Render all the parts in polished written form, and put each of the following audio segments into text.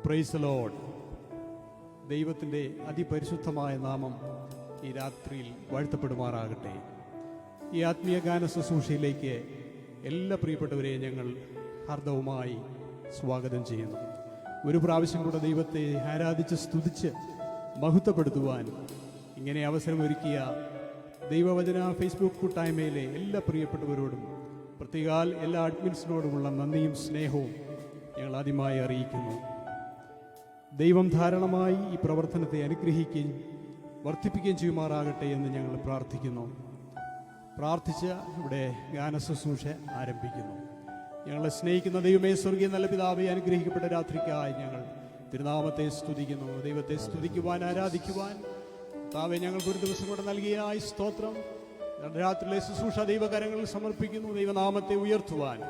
Praise the Lord. ദൈവത്തിൻ്റെ അതിപരിശുദ്ധമായ നാമം ഈ രാത്രിയിൽ വാഴ്ത്തപ്പെടുമാറാകട്ടെ. ഈ ആത്മീയ ഗാന ശുശ്രൂഷയിലേക്ക് എല്ലാ പ്രിയപ്പെട്ടവരെയും ഞങ്ങൾ ഹാർദവുമായി സ്വാഗതം ചെയ്യുന്നു. ഒരു പ്രാവശ്യം കൂടെ ദൈവത്തെ ആരാധിച്ച് സ്തുതിച്ച് മഹത്വപ്പെടുത്തുവാൻ ഇങ്ങനെ അവസരമൊരുക്കിയ ദൈവവചന ഫേസ്ബുക്ക് കൂട്ടായ്മയിലെ എല്ലാ പ്രിയപ്പെട്ടവരോടും പ്രത്യേകാൽ എല്ലാ അഡ്മിൻസിനോടുമുള്ള നന്ദിയും സ്നേഹവും ഞങ്ങൾ ആദ്യമായി അറിയിക്കുന്നു. ദൈവം ധാരാളമായി ഈ പ്രവർത്തനത്തെ അനുഗ്രഹിക്കുകയും വർദ്ധിപ്പിക്കുകയും ചെയ്യുമാറാകട്ടെ എന്ന് ഞങ്ങൾ പ്രാർത്ഥിക്കുന്നു. പ്രാർത്ഥിച്ച് ഇവിടെ ഗാന ശുശ്രൂഷ ആരംഭിക്കുന്നു. ഞങ്ങളെ സ്നേഹിക്കുന്ന ദൈവമേ, സ്വർഗീയ നല്ല പിതാവേ, അനുഗ്രഹിക്കപ്പെട്ട രാത്രിക്കായി ഞങ്ങൾ തിരുനാമത്തെ സ്തുതിക്കുന്നു. ദൈവത്തെ സ്തുതിക്കുവാൻ, ആരാധിക്കുവാൻ താവേ ഞങ്ങൾക്ക് ഒരു ദിവസം കൂടെ നൽകിയ ഈ സ്തോത്രം രാത്രിയിലെ ശുശ്രൂഷ ദൈവകരങ്ങളിൽ സമർപ്പിക്കുന്നു. ദൈവനാമത്തെ ഉയർത്തുവാൻ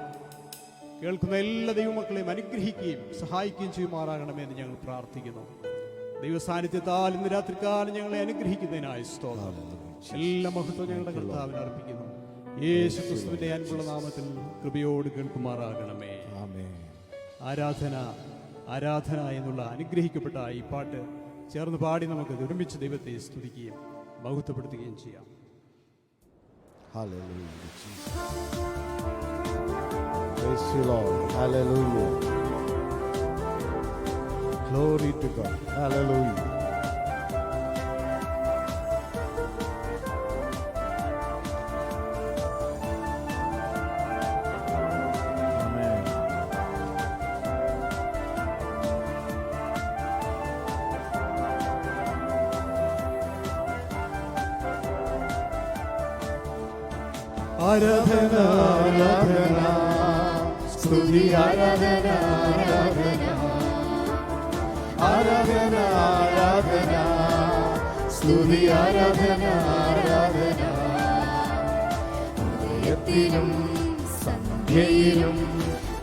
കേൾക്കുന്ന എല്ലാ ദൈവമക്കളെയും അനുഗ്രഹിക്കുകയും സഹായിക്കുകയും ചെയ്യുമാറാകണമെന്ന് ഞങ്ങൾ പ്രാർത്ഥിക്കുന്നു. ദൈവസാന്നിധ്യത്താൽ ഇന്ന് രാത്രികാലം ഞങ്ങളെ അനുഗ്രഹിക്കുന്നതിനായി സ്തോത്രം. എല്ലാ മഹത്വം ഞങ്ങളുടെ കർത്താവിന് അർപ്പിക്കുന്നു. യേശു ക്രിസ്തുവിന്റെ അൻപുള്ള നാമത്തിൽ കൃപയോട് കേൾക്കുമാറാകണമേ. ആരാധന ആരാധന എന്നുള്ള അനുഗ്രഹിക്കപ്പെട്ട ഈ പാട്ട് ചേർന്ന് പാടി നമുക്ക് ഒരുമിച്ച് ദൈവത്തെ സ്തുതിക്കുകയും മഹത്വപ്പെടുത്തുകയും ചെയ്യാം. Praise you, Lord. Hallelujah. Glory to God. Hallelujah. Amen. ആരാധന ആരാധന സ്തുതി ആരാധന ആരാധന ആരാധന ആരാധന സ്തുതി ആരാധന ആരാധന ഉദയത്തിലും സന്ധ്യയിലും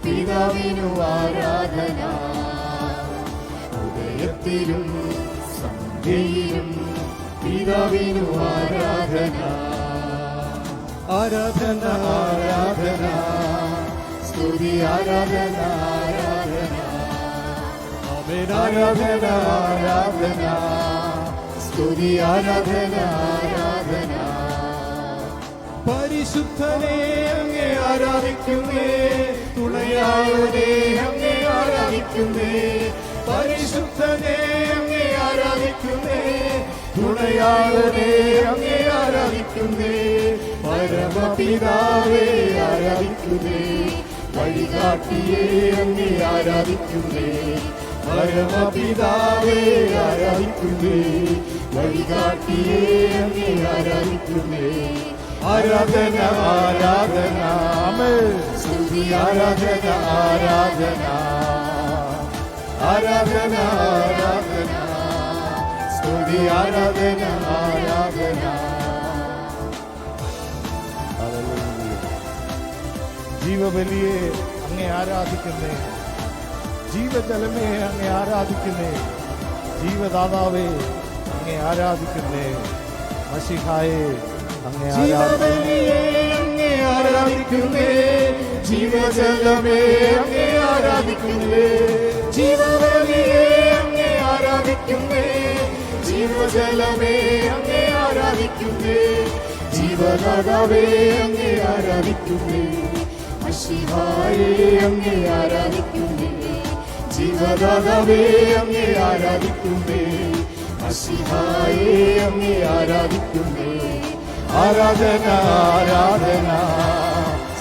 പിതാവിനു ആരാധന ഉദയത്തിലും സന്ധ്യയിലും പിതാവിനു ആരാധന ആരാധന ആരാധന സ്തുതി ആരാധന ആരാധന ആരാധന ആരാധന സ്തുതി ആരാധന ആരാധന പരിശുദ്ധനെ അങ്ങേ ആരാധിക്കുന്നേ, തുണയായവനെ അങ്ങേ ആരാധിക്കുന്നേ, പരിശുദ്ധനെ അങ്ങേ ആരാധിക്കുന്നേ, തുണയായവനെ അങ്ങേ ആരാധിക്കുന്നേ, പരമപിതാവേ ആരാധിക്കുന്നേ, വഴികാട്ടിയേ അങ്ങേ ആരാധിക്കുന്നേ, പരമപിതാവേ ആരാധിക്കുന്നേ, വഴികാട്ടിയേ അങ്ങേ ആരാധിക്കുന്നേ. ആരാധന ആരാധന സ്തുതി ആരാധന ആരാധന ആരാധന ആരാധന സ്തുതി ആരാധന ആരാധന. ജീവബലിയെ അങ്ങേ ആരാധിക്കുന്നേ, ജീവജലമേ അങ്ങേ ആരാധിക്കുന്നേ, ജീവദാതാവേ അങ്ങേ ആരാധിക്കുന്നേ, മശിഹായേ അങ്ങേ ആരാധിക്കുന്നേ, ജീവജലമേ അങ്ങേ ആരാധിക്കുന്നേ, ജീവബലിയെ അങ്ങേ ആരാധിക്കുന്നേ, ജീവജലമേ അങ്ങേ ആരാധിക്കുന്നേ, ജീവദാതാവേ അങ്ങേ ആരാധിക്കുന്നേ, മശിഹായേ അങ്ങേ ആരാധിക്കുന്നേ, ജീവദാതാവേ അങ്ങേ ആരാധിക്കുന്നേ, മശിഹായേ അങ്ങേ ആരാധിക്കുന്നേ. ആരാധന ആരാധന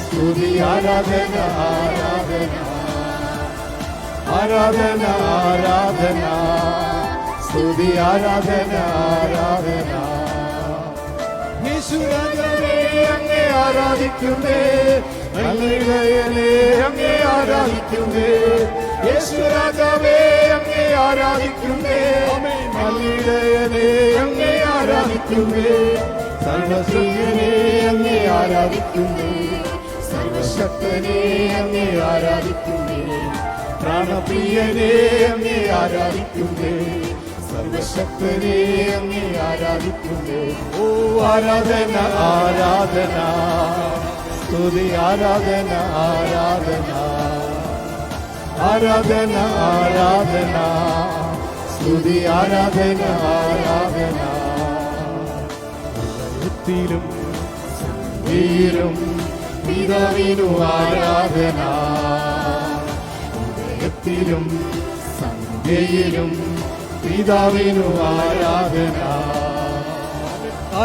സ്തുതി ആരാധന ആരാധന ആരാധന ആരാധന സ്തുതി ആരാധന ആരാധന. യേശുരാജാവേ അങ്ങേ ആരാധിക്കുന്നേ, നല്ലിടയനേ അങ്ങേ ആരാധിക്കുന്നേ, യേശുരാജാവേ അങ്ങേ ആരാധിക്കുന്നേ, നല്ലിടയനേ അങ്ങേ ആരാധിക്കുന്നേ, സർവശക്തനെ അങ്ങേ ആരാധിക്കുന്നേ, സർവശക്തനെ അങ്ങേ ആരാധിക്കുന്നേ, പ്രാണപ്രിയനെ അങ്ങേ ആരാധിക്കുന്നേ, സർവശക്തനെ അങ്ങേ ആരാധിക്കുന്നേ. ഓ ആരാധന ആരാധന സ്തുതി ആരാധന ആരാധന ആരാധന ആരാധന സ്തുതി ആരാധന ആരാധന ഹൃദയത്തിലും വീരും പിതാവിനു ആരാധന ഹൃദയത്തിലും സന്ധ്യയിലും പിതാവിനു ആരാധന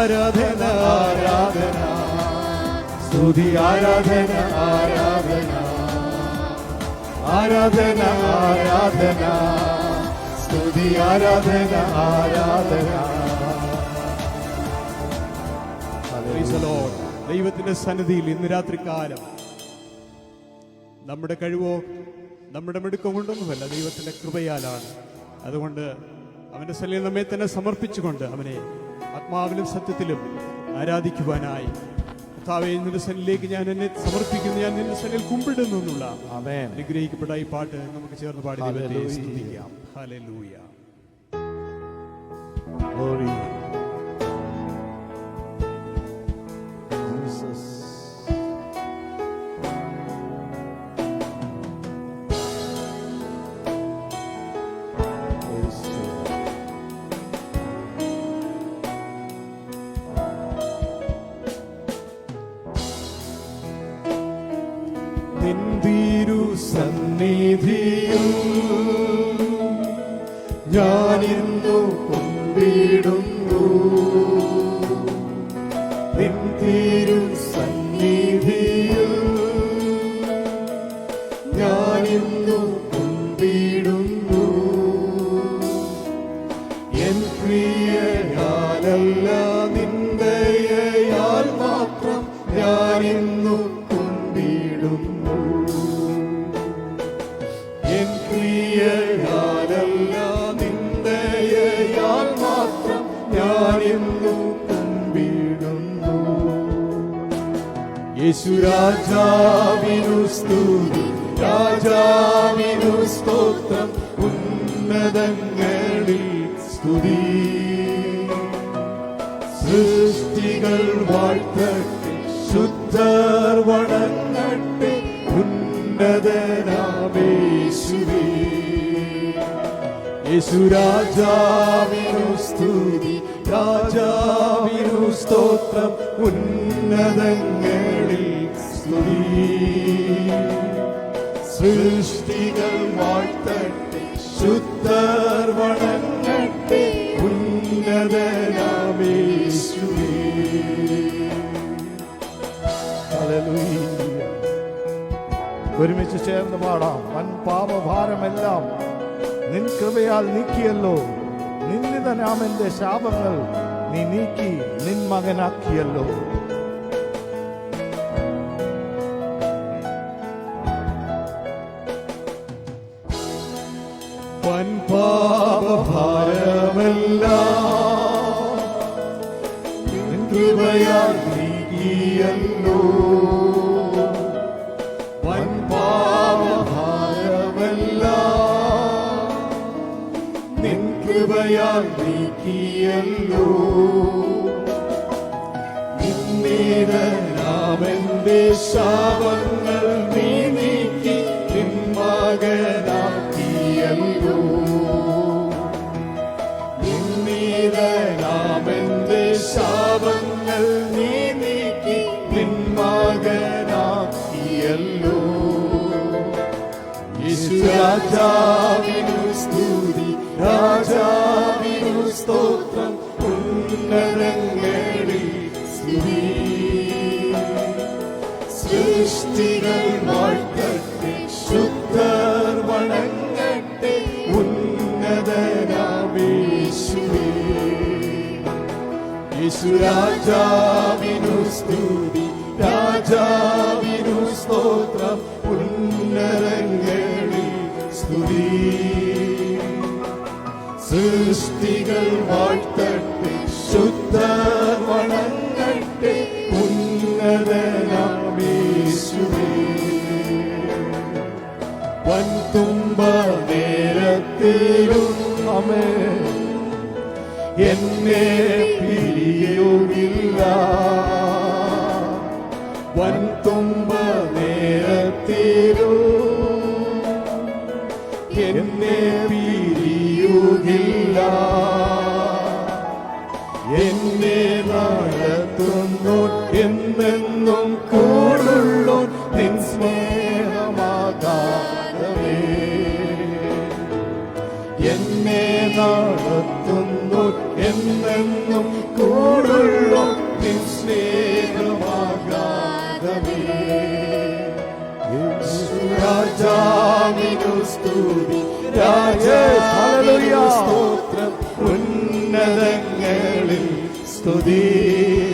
ആരാധന ആരാധന സ്തുതി ആരാധന ആരാധന ആരാധന ആരാധന സ്തുതി ആരാധന ആരാധന. Praise the Lord. ദൈവത്തിന്റെ സന്നിധിയിൽ ഇന്ന് രാത്രികാലം നമ്മുടെ കഴിവോ നമ്മുടെ മിടുക്കം കൊണ്ടൊന്നുമല്ല, ദൈവത്തിന്റെ കൃപയാലാണ്. അതുകൊണ്ട് അവന്റെ സന്നിധിയിൽ നമ്മെ തന്നെ സമർപ്പിച്ചുകൊണ്ട് അവനെ ആത്മാവിലും സത്യത്തിലും ആരാധിക്കുവാനായി കർത്താവേ, നിന്റെ സന്നിധിയിലേക്ക് ഞാൻ എന്നെ സമർപ്പിക്കുന്നു, ഞാൻ നിന്റെ സന്നിധിയിൽ കുമ്പിടുന്നു എന്നുള്ള അനുഗ്രഹിക്കപ്പെട്ട ഈ പാട്ട് നമുക്ക് ചേർന്ന് പാടി ദൈവത്തെ സ്തുതിക്കാം. Hallelujah. Glory. Jesus. Praise God. നിന്തിരു സന്നിധിയിൽ ഞാനിന്നു കുമ്പിടുന്നു, നിന്തിരു സന്നിധിയിൽ ഞാനിന്നു കുമ്പിടുന്നു. എൻ പ്രിയയാലല്ല നിന്ദയാൽ മാത്രം ഞാനിന്നു കുമ്പിടുന്നു. എൻ പ്രിയയാലല്ല നിന്ദയാൽ മാത്രം ഞാനിന്നു കുമ്പിടുന്നു. യേശു രാജാവിനു സ്തുതി, രാജാവിനു സ്തോത്രം, ഉന്നതങ്ങളിൽ സ്തുതി. സൃഷ്ടികൾ വാഴ്ത്തട്ടെ, ശുദ്ധർ വണങ്ങട്ടെ, ഉന്നതനാമേശുവേ. യേശു രാജാവിനു സ്തുതി, രാജാവിനു സ്തോത്രം, ഉന്നതങ്ങളിൽ സ്തുതി. സൃഷ്ടികൾ വാഴ്ത്തട്ടെ, ശുദ്ധർ വണങ്ങട്ടെ, ഉന്നതനാമേശുവേ. ഹല്ലേലൂയ. ഒരുമിച്ച് ചേർന്ന് പാടാം. വൻ പാപഭാരമെല്ലാം നിൻ കൃപയാൽ നീക്കിയല്ലോ, നിന്ദിതനാമന്റെ ശാപങ്ങൾ നീ നീക്കി നിൻ മകനാക്കിയല്ലോ. വൻ പാപഭാരമെല്ലാം നിൻ കൃപയാൽ നീക്കിയല്ലോ. വൻ പാപഭാരമെല്ലാം നിൻ കൃപയാൽ നീക്കിയല്ലോ. നിന്ദിതനാമന്റെ ശാപങ്ങൾ നീ നീക്കി നിൻ മകനാക്കിയല്ലോ. നിന്ദിതനാമന്റെ ശാപങ്ങൾ നീ നീക്കി നിൻ മകനാക്കിയല്ലോ. യേശു രാജാവിനു സ്തുതി, രാജാവിനു സ്തോത്രം, ഉന്നതങ്ങളിൽ സ്തുതി. സൃഷ്ടികൾ വാഴ്ത്തട്ടെ, ശുദ്ധർ വണങ്ങട്ടെ, ഉന്നതനാമേശുവേ. യേശു രാജാവിനു സ്തുതി, രാജാവിനു സ്തോത്രം, ഉന്നതങ്ങളിൽ സ്തുതി. സൃഷ്ടികൾ വാഴ്ത്തട്ടെ, ശുദ്ധർ വണങ്ങട്ടെ, ഉന്നതനാമേശുവേ. വൻതുമ്പ നേരത്തിലും ആമേൻ എന്നെ പിരിയുകില്ല. വൻതുമ്പ നേരത്തിലും എന്നെ പിരിയുകില്ല. എന്നെ നടത്തുന്നു എന്നെന്നും കൂടുള്ളൂ നിൻ സ്നേഹമാകാരമേ. എന്നെ നടത്തുന്നു എന്നെന്നും കൂടുള്ളൂ നിൻ സ്നേഹമാകാരമേ. രാജാവിനു സ്തുതി, രാജാവിനു സ്തോത്രം, ഉന്നതങ്ങളിൽ സ്തുതി.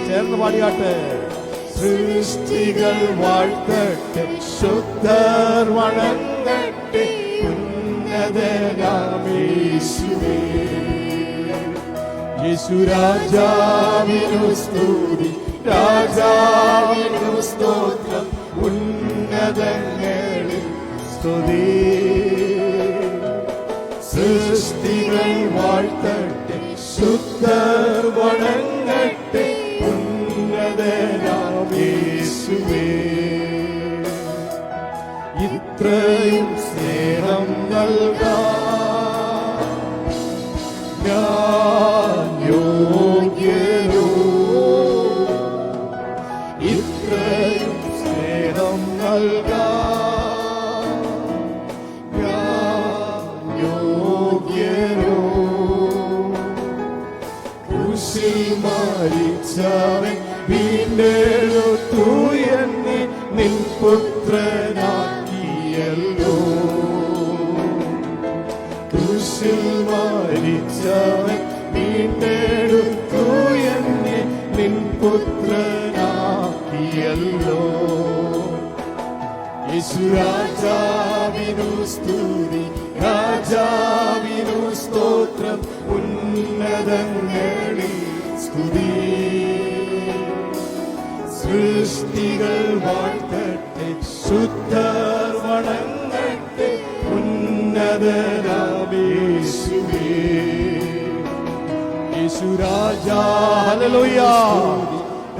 ചേർന്ന് പാടിയാട്ടെ. സൃഷ്ടികൾ വാഴ്ത്തട്ടെ, ശുദ്ധർ വണങ്ങട്ടെ, ഉന്നതനാമേശുവേ. യേശു രാജാവിനു സ്തുതി, രാജാവിനു സ്തോത്രം, ഉന്നതങ്ങളിൽ സ്തുതി. സൃഷ്ടികൾ വാഴ്ത്തട്ടെ, ശുദ്ധർ വണങ്ങട്ടെ, ഉന്നതനാമേശുവേ. ഇത്രയും സ്നേഹം നൽകാൻ ഞാൻ യോഗ്യനോ? ഇത്രയും സ്നേഹം നൽകാൻ ഞാൻ യോഗ്യനോ? ക്രൂശിൽ മരിച്ചവൻ വീണ്ടെടുത്തു എന്നെ നിൻ പുത്രനാക്കിയല്ലോ. ക്രൂശിൽ മരിച്ചവൻ വീണ്ടെടുത്തു എന്നെ നിൻ പുത്രനാക്കിയല്ലോ. യേശു രാജാവിനു സ്തുതി, രാജാവിനു സ്തോത്രം, ഉന്നതങ്ങളിൽ സ്തുതി. സൃഷ്ടികൾ വാഴ്ത്തട്ടെ, ശുദ്ധർ വണങ്ങട്ടെ, ഉന്നതനാമേശുവേ. യേശു രാജാ, ഹല്ലേലൂയ,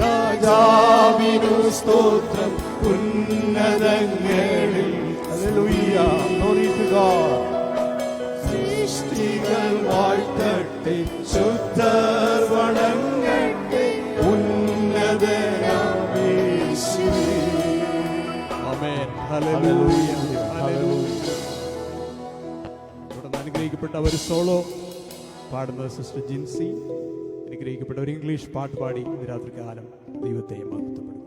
രാജാവിനു സ്തോത്രം, ഉന്നതങ്ങളിൽ. Hallelujah, glory to God. സൃഷ്ടികൾ വാഴ്ത്തട്ടെ, ശുദ്ധർ വണങ്ങട്ടെ, ഉന്നതനാമേശുവേ. ആമേൻ. Hallelujah, hallelujah. തുടർന്ന് അനുഗ്രഹിക്കപ്പെട്ട ഒരു സോളോ പാടുന്നത് സിസ്റ്റർ ജിൻസി. അനുഗ്രഹിക്കപ്പെട്ട ഒരു ഇംഗ്ലീഷ് പാട്ട് പാടി ഇന്ന് രാത്രി കാലം ദൈവത്തെ മഹത്വപ്പെടുത്താം.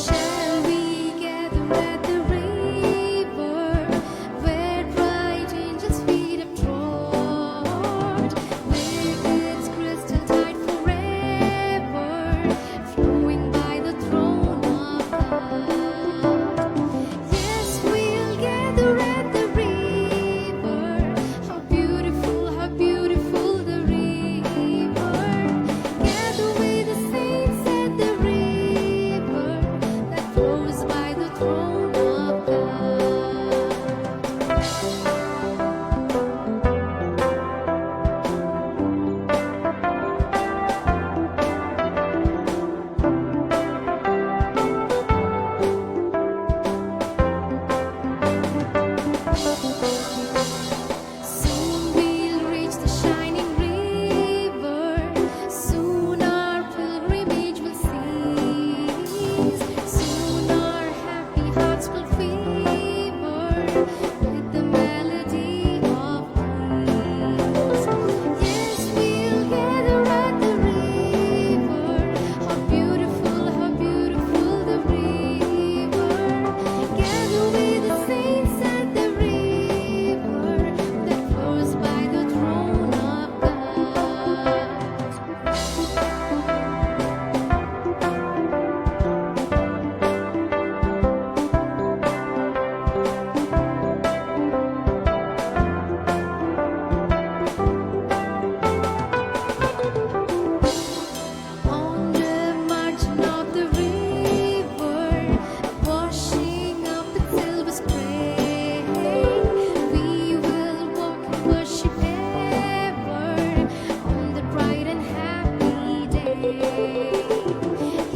Shall we gather at the river where bright angels feed up trod?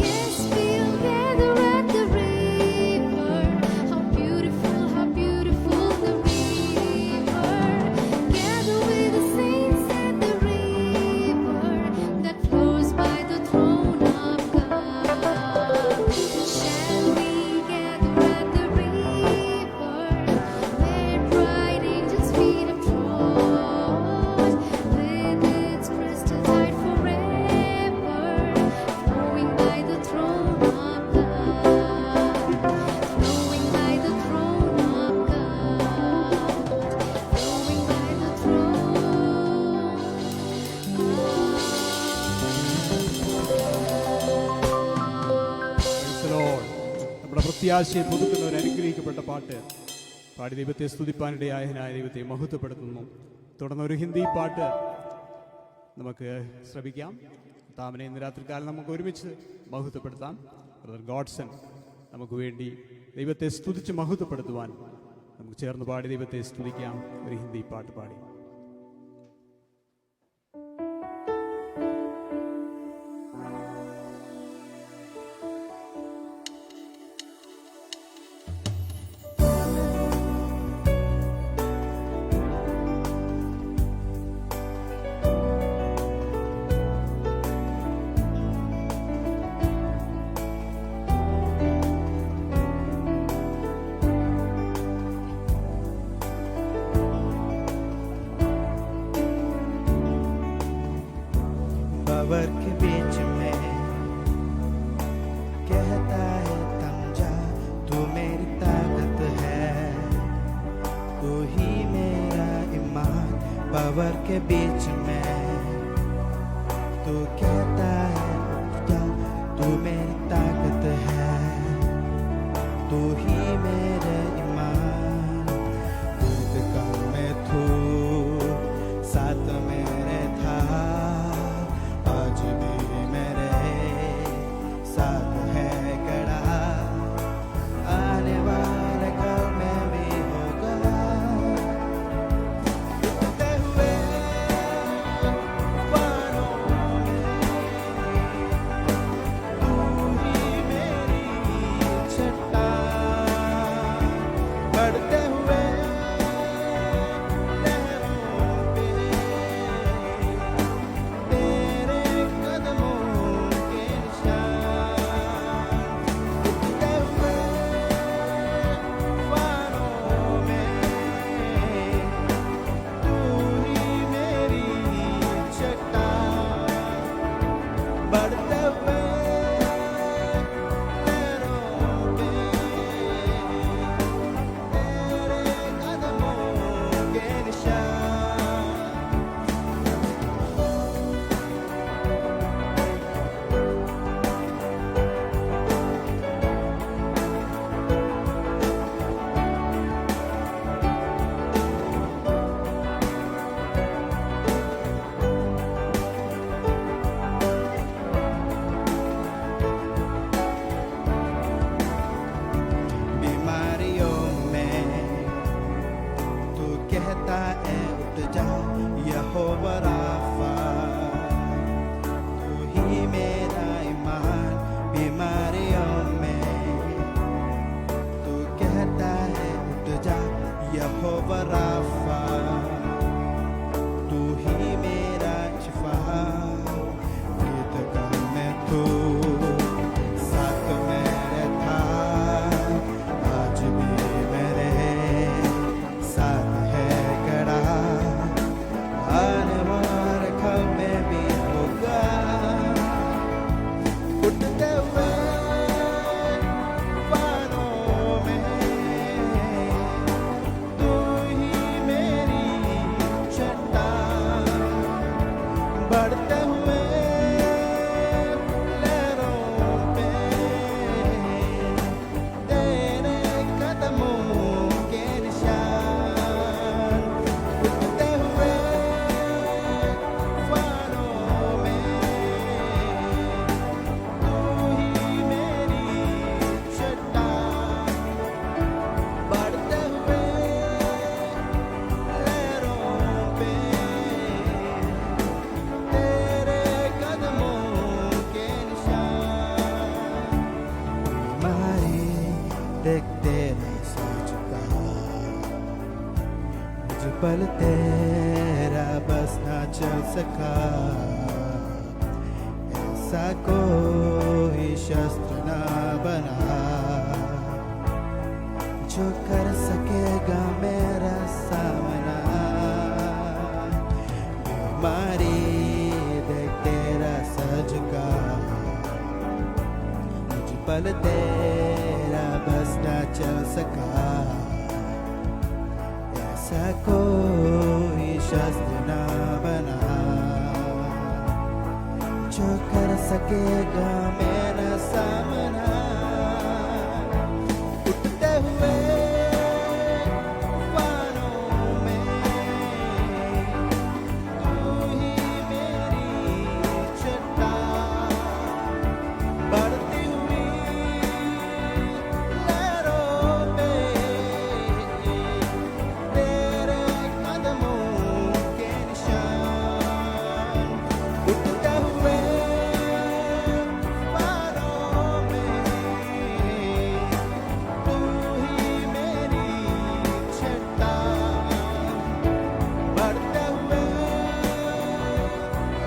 Yes, we'll gather at the river. How beautiful the river. Gather with the saints at the river that flows by the throne of God. Shall we gather at the river where bright angels feet have trod, with its crystal tide forever, flowing by the throne of God, flowing by the throne of God, flowing by the Praise the Lord. നമ്മുടെ പ്രത്യാശയെ പുതുക്കുന്ന ഒരു അനുഗ്രഹിക്കപ്പെട്ട പാട്ട് പാടി ദൈവത്തെ സ്തുതിപ്പാനിടയായതിനായ ദൈവത്തെ മഹത്വപ്പെടുത്തുന്നു. തുടർന്ന് ഒരു ഹിന്ദി പാട്ട് നമുക്ക് ശ്രമിക്കാം. താമനെ ഇന്ന് രാത്രികാലം നമുക്ക് ഒരുമിച്ച് മഹത്വപ്പെടുത്താം. ബ്രദർ ഗോഡ്സൺ നമുക്ക് വേണ്ടി ദൈവത്തെ സ്തുതിച്ച് മഹത്വപ്പെടുത്തുവാൻ നമുക്ക് ചേർന്ന് പാടി ദൈവത്തെ സ്തുതിക്കാം. ഒരു ഹിന്ദി പാട്ട് പാടി. बाबर के बीच में कहता है थम जा, तू मेरी ताकत है, तू ही मेरा ईमान। बाबर के बीच में तू कहता है जा, तू मेरी ताकत है, तू ही मेरा ईमान। दुख कम में तू साथ मेरे था, आज भी मेरे साथ है खड़ा, आने वाले कल में भी होगा। टूटते हुए पल तेरा बस ना चल सका, ऐसा कोई शस्त्र ना बना जो कर सकेगा मेरा सामना। बीमारी देख तेरा सजगा, मुझ पल तेरा बस ना चल सका, ऐसा कोई शस्त्र ना बना जो कर सकेगा मेरा सामना। उठते हुए तूफानों में तू ही मेरी चट्टान, बढ़ती हुई लहरों पे तेरे कदमों के निशान। उठते हुए तूफानों में तू ही मेरी चट्टान, बढ़ते हुए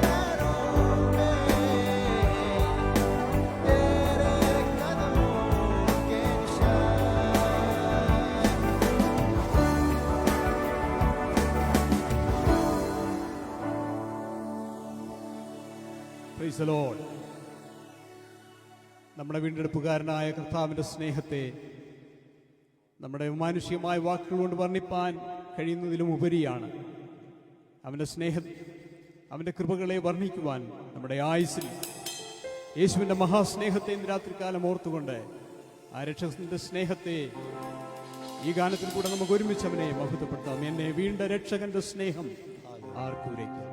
लहरों पे तेरे कदमों के Praise the Lord. നമ്മുടെ വീണ്ടെടുപ്പുകാരനായ കർത്താവിൻ്റെ സ്നേഹത്തെ നമ്മുടെ മാനുഷികമായ വാക്കുകൾ കൊണ്ട് വർണ്ണിപ്പാൻ കഴിയുന്നതിലും ഉപരിയാണ് അവൻ്റെ സ്നേഹം, അവൻ്റെ കൃപകളെ വർണ്ണിക്കുവാൻ നമ്മുടെ ആയുസ്സിൽ യേശുവിൻ്റെ മഹാസ്നേഹത്തെ ഇന്ന് രാത്രികാലം ഓർത്തുകൊണ്ട് ആ രക്ഷകന്റെ സ്നേഹത്തെ ഈ ഗാനത്തിൽ കൂടെ നമുക്ക് ഒരുമിച്ച് അവനെ മഹത്വപ്പെടുത്താം. എന്നെ വീണ്ട രക്ഷകന്റെ സ്നേഹം ആർക്കൂരയ്ക്ക്.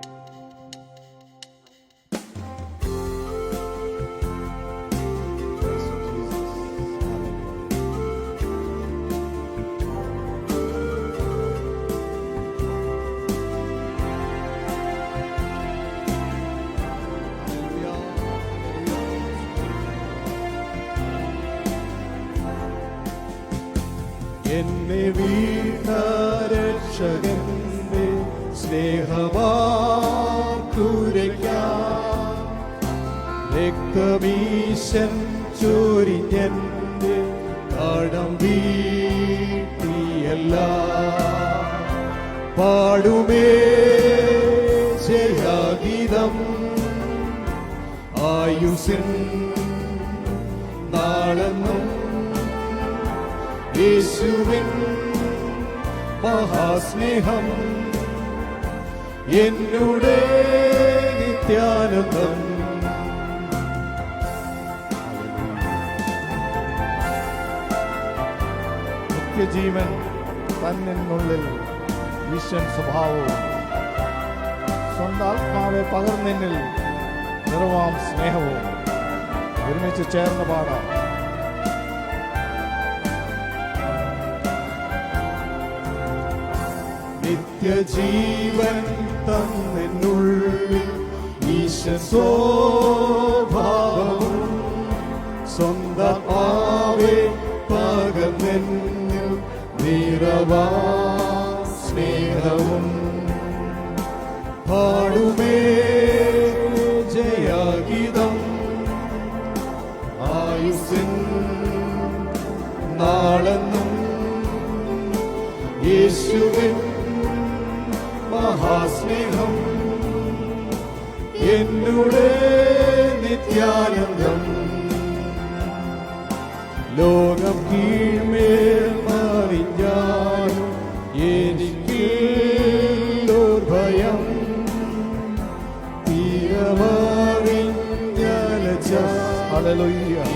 എന്നെ വീണ്ട രക്ഷകന്റെ സ്നേഹമാർക്കുരയ്ക്കാം, രക്തമീശൻ ചൊരിഞ്ഞെന്റെ കടം വീട്ടിയല്ല, പാടുമേ ജയഗീതം ആയുസിൻ നാളെന്നും യേശുവിൻ മഹാസ്നേഹം എന്നുടെ നിത്യാനന്ദം. നിത്യജീവൻ തന്നിനുള്ളിൽ ഈശ്വൻ സ്വഭാവവും സ്വന്താത്മാവെ പകർന്നിന്നിൽ നിറവാം സ്നേഹവും ഒരുമിച്ച് ചേർന്ന് പാടാം. നിത്യജീവൻ തന്നിനുള്ളിൽ ഈശ്വര സ്വഭാവവും സ്വന്തമാവേ പകർന്നിന്നിൽ നിറവാം സ്നേഹവും, പാടുമേ ജയഗീതം ആയുസിൻ നാളെന്നും യേശുവിൻ മഹാസ്നേഹം എന്നുടെ നിത്യാനന്ദം. ലോകം കീഴ്മേൽ മറിഞ്ഞാലും എനിക്കോർഭയം, തീരമറിഞ്ഞലച്ച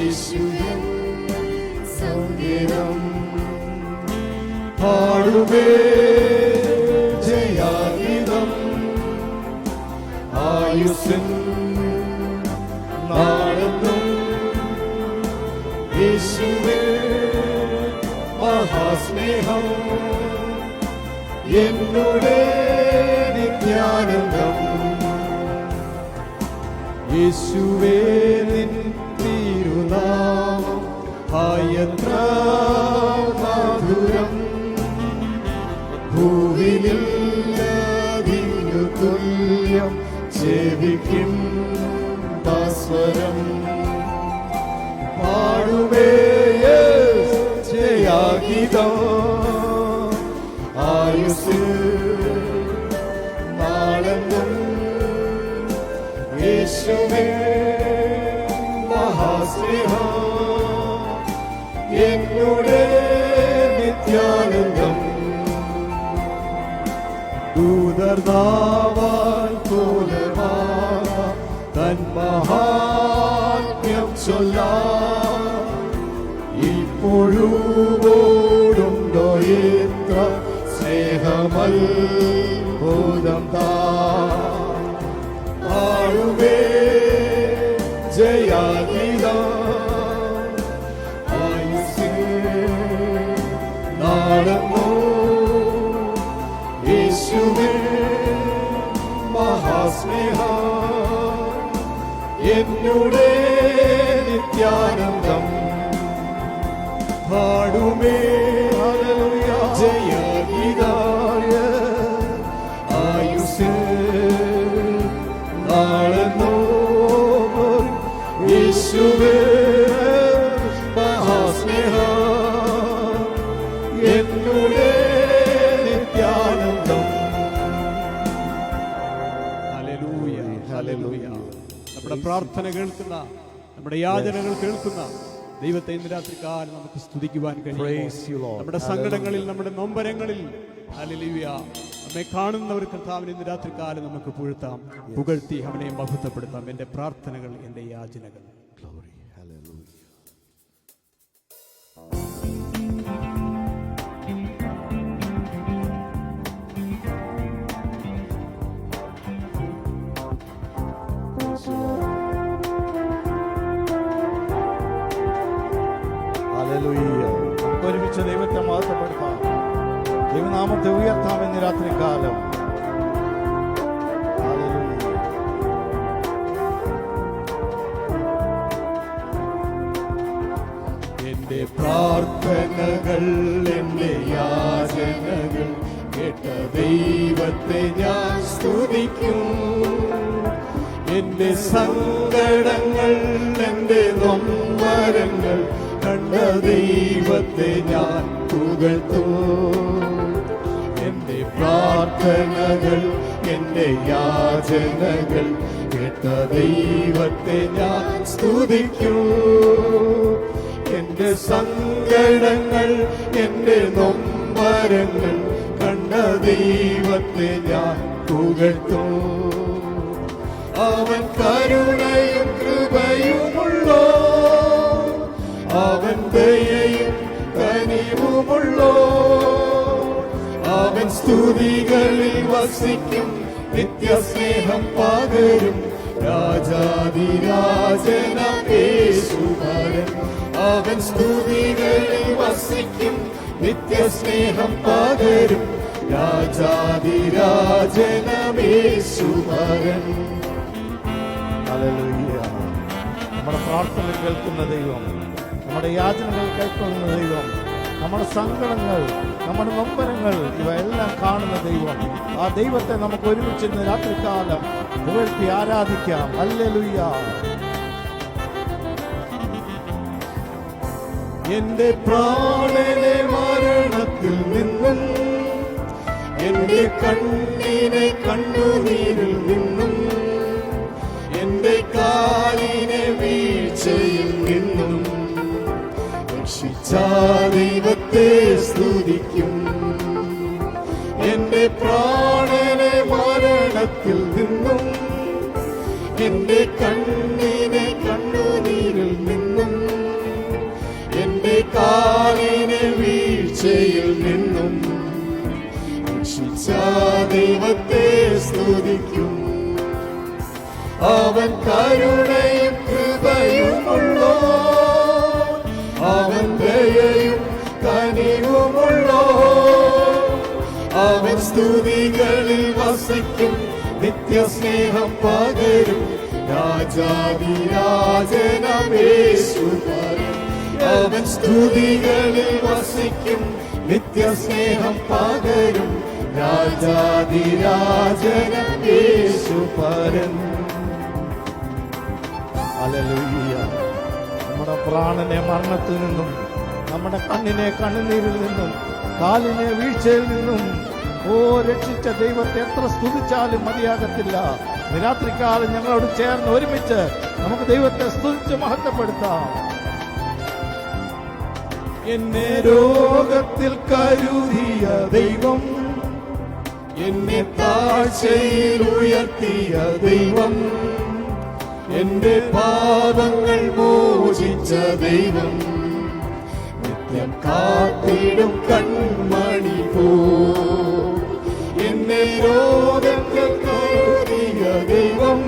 യേശുവിൻ സൗന്ദര്യം, പാടുമേ ജയഗീതം ആയുസിൻ നാളെന്നും യേശുവേ മഹാസ്നേഹം എന്നുടെ നിത്യാനന്ദം. യേശുവേ നിൻ തിരുനാമം എത്ര മധുരം ഭൂവിലിൽ ജയാഗീതം ആയുസ്സിൽ നാളെന്നും യേശുവേ മഹാസ്നേഹം എന്നുടെ നിത്യാനന്ദം ദൂതർനാവാൽ പോലമാ തൻ മഹാത്മ്യം ചൊല്ലാം ഇപ്പോഴുണ്ടോ എത്ര സ്നേഹമത്ഭുതം താഴുമേ ജയാഗീതം നാളെന്നോ യേശുവേ മഹാസ്നേഹം എന്നുടെ നിത്യാനന്ദം പാടുമേ ജയഗീതായ ആയുസ്സിൽ നാളെന്നോ യേശുവേ മഹാസ്നേഹം എന്നുടെ നിത്യാനന്ദം. Hallelujah, hallelujah. നമ്മുടെ പ്രാർത്ഥന കേൾക്കുന്ന, നമ്മുടെ യാചനകൾ കേൾക്കുന്ന ദൈവത്തെ ഇന്ന് രാത്രികാലം നമുക്ക് സ്തുതിക്കുവാൻ കഴിയും. നമ്മുടെ സങ്കടങ്ങളിൽ, നമ്മുടെ നൊമ്പരങ്ങളിൽ ഹല്ലേലൂയ നമ്മെ കാണുന്നവർ കർത്താവിനെ ഇന്ന് രാത്രികാലം നമുക്ക് പുകഴ്ത്താം, പുകഴ്ത്തി അവനെ മഹത്വപ്പെടുത്താം. എൻ്റെ പ്രാർത്ഥനകൾ, എൻ്റെ യാചനകൾ. നമുക്ക് ഒരുമിച്ച് ദൈവത്തെ മഹത്വപ്പെടുത്താം, ദൈവനാമത്തെ ഉയർത്താം ഇന്ന് രാത്രികാലം. എൻ്റെ പ്രാർത്ഥനകൾ, എൻ്റെ യാചനകൾ കേട്ട ദൈവത്തെ ഞാൻ സ്തുതിക്കും. എൻ്റെ സങ്കടങ്ങൾ, എൻ്റെ നൊമ്പരങ്ങൾ കണ്ട ദൈവത്തെ ഞാൻ പുകഴ്ത്തും. എൻ്റെ പ്രാർത്ഥനകൾ, എൻ്റെ യാചനകൾ കേട്ട ദൈവത്തെ ഞാൻ സ്തുതിക്കും. എൻ്റെ സങ്കടങ്ങൾ, എൻ്റെ നൊമ്പരങ്ങൾ കണ്ട ദൈവത്തെ ഞാൻ പുകഴ്ത്തും. അവൻ കരുണയും കൃപയുമുള്ളോ, അവൻ ദയയും കനിവുമുള്ളോ, അവൻ സ്തുതികളിൽ വസിക്കും, നിത്യസ്നേഹം പകരും രാജാധിരാജനാം യേശുവരൻ. അവൻ സ്തുതികളിൽ വസിക്കും, നിത്യസ്നേഹം പകരും രാജാധിരാജനാം യേശുവരൻ. ഹല്ലേലൂയ. നമ്മുടെ പ്രാർത്ഥന കേൾക്കുന്ന ദൈവം, നമ്മുടെ യാചനകൾ കേൾക്കുന്ന ദൈവം, നമ്മുടെ സങ്കടങ്ങൾ, നമ്മുടെ നൊമ്പരങ്ങൾ ഇവയെല്ലാം കാണുന്ന ദൈവം. ആ ദൈവത്തെ നമുക്ക് ഒരുമിച്ച് ഇന്ന് രാത്രികാലം പുകഴ്ത്തി ആരാധിക്കാം. ഹല്ലേലൂയ. എന്റെ പ്രാണനെ മരണത്തിൽ നിന്നും, എന്റെ കണ്ണിനെ കണ്ണുനീരിൽ നിന്നും, എന്റെ കാലിനെ വീഴ്ചയിൽ നിന്നും രക്ഷിച്ച ദൈവത്തെ സ്തുതിക്കും. എന്റെ പ്രാണനെ മരണത്തിൽ നിന്നും, എന്റെ കണ്ണിനെ കണ്ണുനീരിൽ നിന്നും, എന്റെ കാലിനെ വീഴ്ചയിൽ നിന്നും രക്ഷിച്ച ദൈവത്തെ സ്തുതിക്കും. അവൻ കരുണയും കൃപയുമുള്ളോ, അവൻ ദയയും കനിവുമുള്ളോ, അവൻ സ്തുതികളിൽ വസിക്കും, നിത്യസ്നേഹം പകരും രാജാധിരാജനാം യേശുവരൻ. അവൻ സ്തുതികളിൽ വസിക്കും, നിത്യസ്നേഹം പകരും രാജാധിരാജനാം യേശുവരൻ. ഹല്ലേലൂയ. നമ്മുടെ പ്രാണനെ മരണത്തിൽ നിന്നും നമ്മുടെ കണ്ണിനെ കണ്ണുനീരിൽ നിന്നും കാലിനെ വീഴ്ചയിൽ നിന്നും രക്ഷിച്ച ദൈവത്തെ എത്ര സ്തുതിച്ചാലും മതിയാകത്തില്ല. രാത്രികാലം ഞങ്ങളോട് ചേർന്ന് ഒരുമിച്ച് നമുക്ക് ദൈവത്തെ സ്തുതിച്ച് മഹത്വപ്പെടുത്താം. എന്നെ രോഗത്തിൽ കരുതിയ ദൈവം, എന്നെ താഴ്ചയിൽ ഉയർത്തിയ ദൈവം, എന്റെ പാപങ്ങൾ മോചിച്ച ദൈവം, നിത്യം കാത്തിടും കൺമണി പോ. എന്നെ രോഗത്തിൽ കരുതിയ ദൈവം,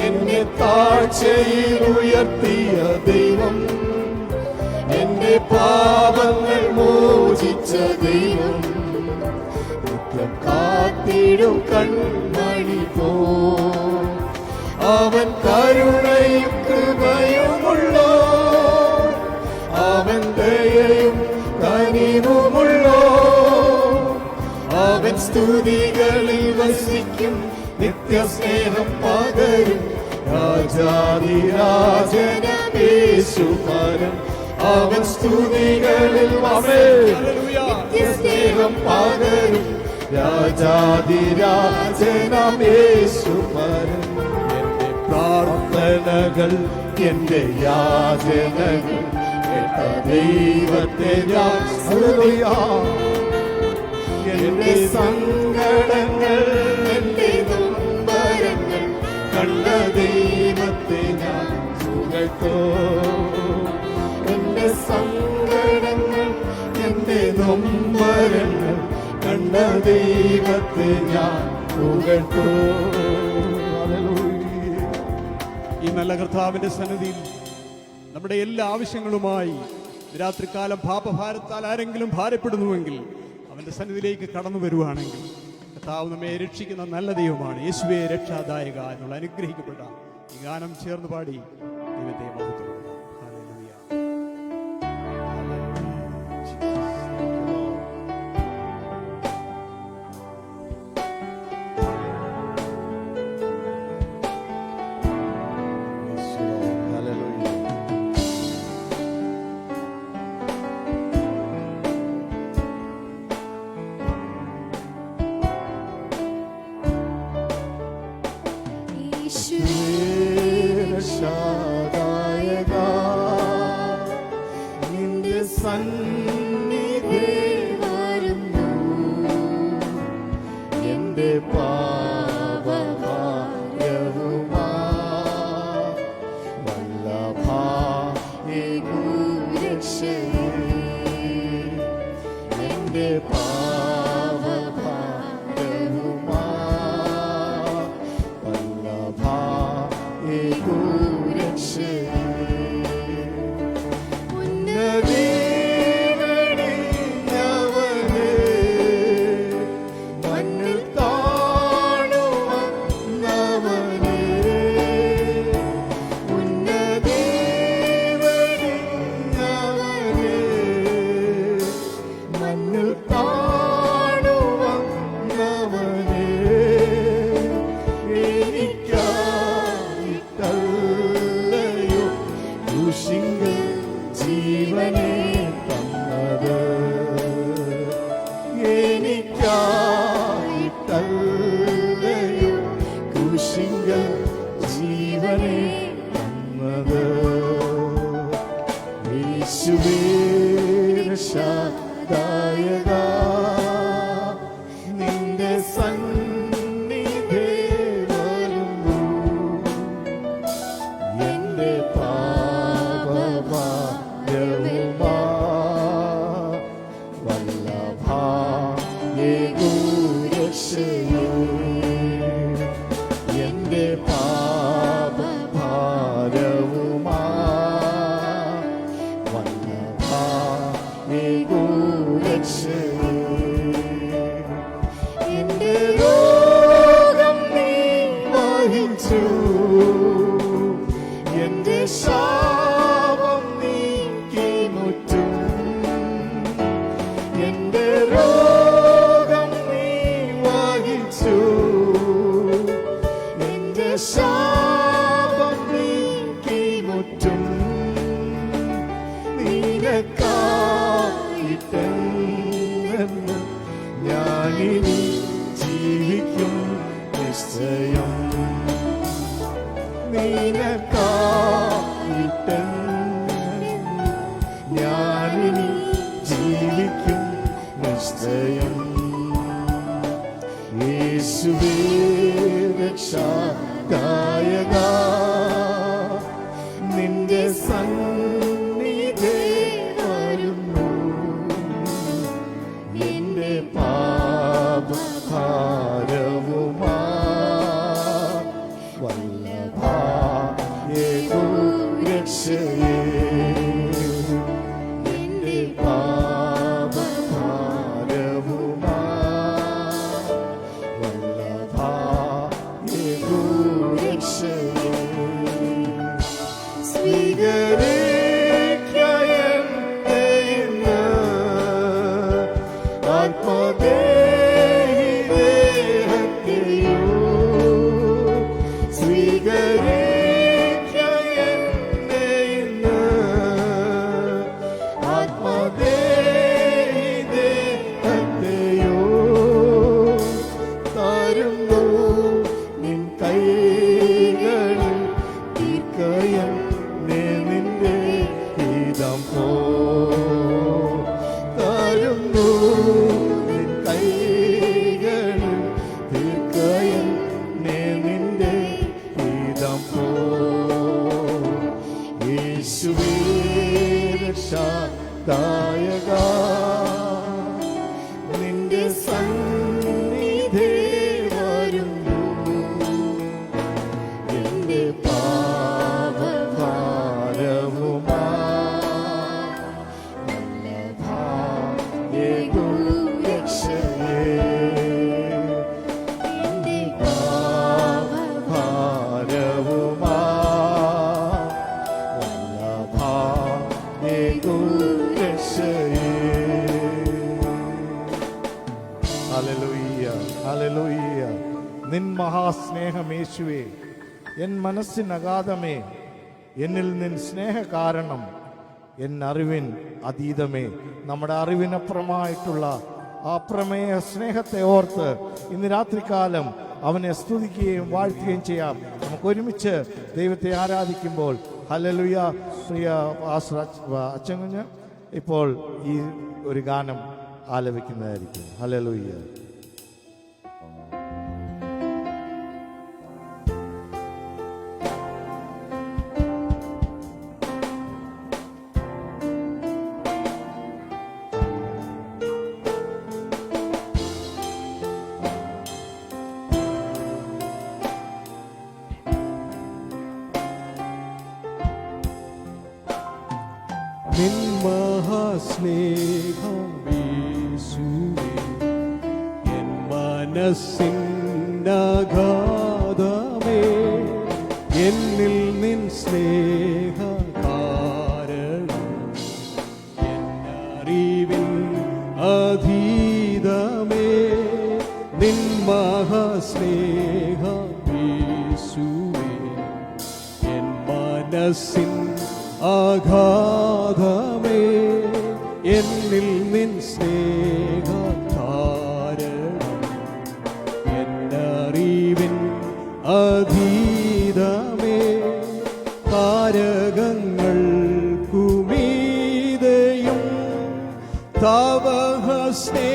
എന്നെ താഴ്ചയിൽ ഉയർത്തിയ ദൈവം, എന്റെ പാപങ്ങൾ മോചിച്ച ദൈവം, നിത്യം കാത്തിടും കൺമണി പോ. അവൻ കരുണയും കൃപയുമുള്ളോ, അവൻ ദയയും കനിവുമുള്ളോ, അവൻ സ്തുതികളിൽ വസിക്കും, നിത്യസ്നേഹം പകരും രാജാധിരാജനേശുപരം. അവൻ സ്തുതികളിൽ നിത്യസ്നേഹം പകരും രാജാധിരാജനേശുപരം. എന്റെ പ്രാർത്ഥനകൾ, എന്റെ യാചനകൾ കേട്ട ദൈവത്തെ ഞാൻ സ്തുതിക്കാം. എന്റെ സങ്കടങ്ങൾ, എന്റെ നൊമ്പരങ്ങൾ കണ്ട ദൈവത്തെ ഞാൻ പുകഴ്ത്തും. എന്റെ സങ്കടങ്ങൾ, എന്റെ നൊമ്പരങ്ങൾ കണ്ട ദൈവത്തെ ഞാൻ പുകഴ്ത്തും. ഈ നല്ല കർത്താവിന്റെ സന്നിധിയിൽ നമ്മുടെ എല്ലാ ആവശ്യങ്ങളുമായി രാത്രികാലം പാപഭാരത്താൽ ആരെങ്കിലും ഭാരപ്പെടുന്നുവെങ്കിൽ അവന്റെ സന്നിധിയിലേക്ക് കടന്നു വരുവാണെങ്കിൽ കർത്താവ് നമ്മെ രക്ഷിക്കുന്ന നല്ല ദൈവമാണ്. യേശുവേ രക്ഷാദായക എന്നുള്ള അനുഗ്രഹിക്കപ്പെട്ട ഈ ഗാനം ചേർന്ന് പാടി ദൈവത്തെ മഹത്വപ്പെടുത്താം. ഹല്ലേലൂയ. നിന്റെ സന്നിധി വരുന്നു, എന്റെ പാപഭാരവുമാ വല്ലഭായേ രക്ഷയേ. എന്റെ പാപഭാരവുമാ വല്ലഭായേ രക്ഷയേ. ജീവനെ തന്നത് എനിക്കായിട്ടല്ലയോ കുശിങ്കൽ ജീവനെ തന്നത്. യേശുവേ രക്ഷാദായക നിന്റെ സന്നിധി വരുന്നു, എന്റെ പാപഭാരവുമാ വല്ലഭായേ രക്ഷയേ. എന്റെ പാപഭാരവുമാ വല്ലഭായേ രക്ഷയേ. എന്റെ രോഗം നീ വഹിച്ചു, എന്റെ ശാപം നീക്കി മുറ്റും. എന്റെ രോഗം നീ വഹിച്ചു, എന്റെ ശാപം നീക്കി മുറ്റും. നിനക്കായിട്ടല്ലയോ ഞാനിനി ജീവിക്കും നിശ്ചയം. നിനക്കായിട്ട് ഞാനിനി ജീവിക്കും നിശ്ചയം. യേശുവേ രക്ഷാദായക, നിന്റെ സന്നിധി വരുന്നു. എന്റെ പാപഭാരവുമാ വല്ലഭായേകു രക്ഷയേ. എന്റെ പാപഭാരവുമാ വല്ലഭായേകു രക്ഷയേ. സ്വീകരിക്കയെന്നെ ഇന്ന് ആത്മദേഹിദേഹത്തെയോ. സ്വീകരിക്കയെന്നെ ഇന്ന് ആത്മദേഹിദേഹത്തെയോ. തരുന്നു നിൻ കൈകളിൽ തീർക്കയെന്നെ നിന്റെ ഹിതം പോ. തരുന്നു നിൻ കൈകളിൽ തീർക്കയെന്നെ നിന്റെ ഹിതം പോ. യേശുവേ രക്ഷാദായക, നിന്റെ സന്നിധി വരുന്നു. എന്റെ പാപഭാരവുമാ വല്ലഭായേകു രക്ഷയേ. എന്റെ പാപഭാരവുമാ വല്ലഭായേകു രക്ഷയേ. Hallelujah, hallelujah. നിൻ മഹാസ്നേഹമേശുവേ, എൻ മനസ്സിനഗാധമേ, എന്നിൽ നിൻ സ്നേഹ കാരണം എൻ അറിവിൻ അതീതമേ. നമ്മുടെ അറിവിനപ്പുറമായിട്ടുള്ള ആ പ്രമേയ സ്നേഹത്തെ ഓർത്ത് ഇന്ന് രാത്രികാലം അവനെ സ്തുതിക്കുകയും വാഴ്ത്തുകയും ചെയ്യാം. നമുക്ക് ഒരുമിച്ച് ദൈവത്തെ ആരാധിക്കുമ്പോൾ ഹല്ലേലൂയ. പ്രിയ അച്ചൻകുഞ്ഞ് ഇപ്പോൾ ഈ ഒരു ഗാനം ആലപിക്കുന്നതായിരിക്കും. ഹല്ലേലൂയ. നിൻ മഹാസ്നേഹമേശുവേ, എൻ മനസ്സിനഗാധമേ, എന്നിൽ നിൻ സ്നേഹ കാരണം എന്നറിവിൻ അധീതമേ. നിൻ മഹാസ്നേഹമേശുവേ, എൻ മനസ്സിൻ അഗാധമേ, എന്നിൽ നിൻ സ്നേഹ കാരണം എന്നറിവിൻ അധീതമേ. താരകങ്ങൾക്കുമീതെയും തവഹ സ്നേഹമുന്നതം.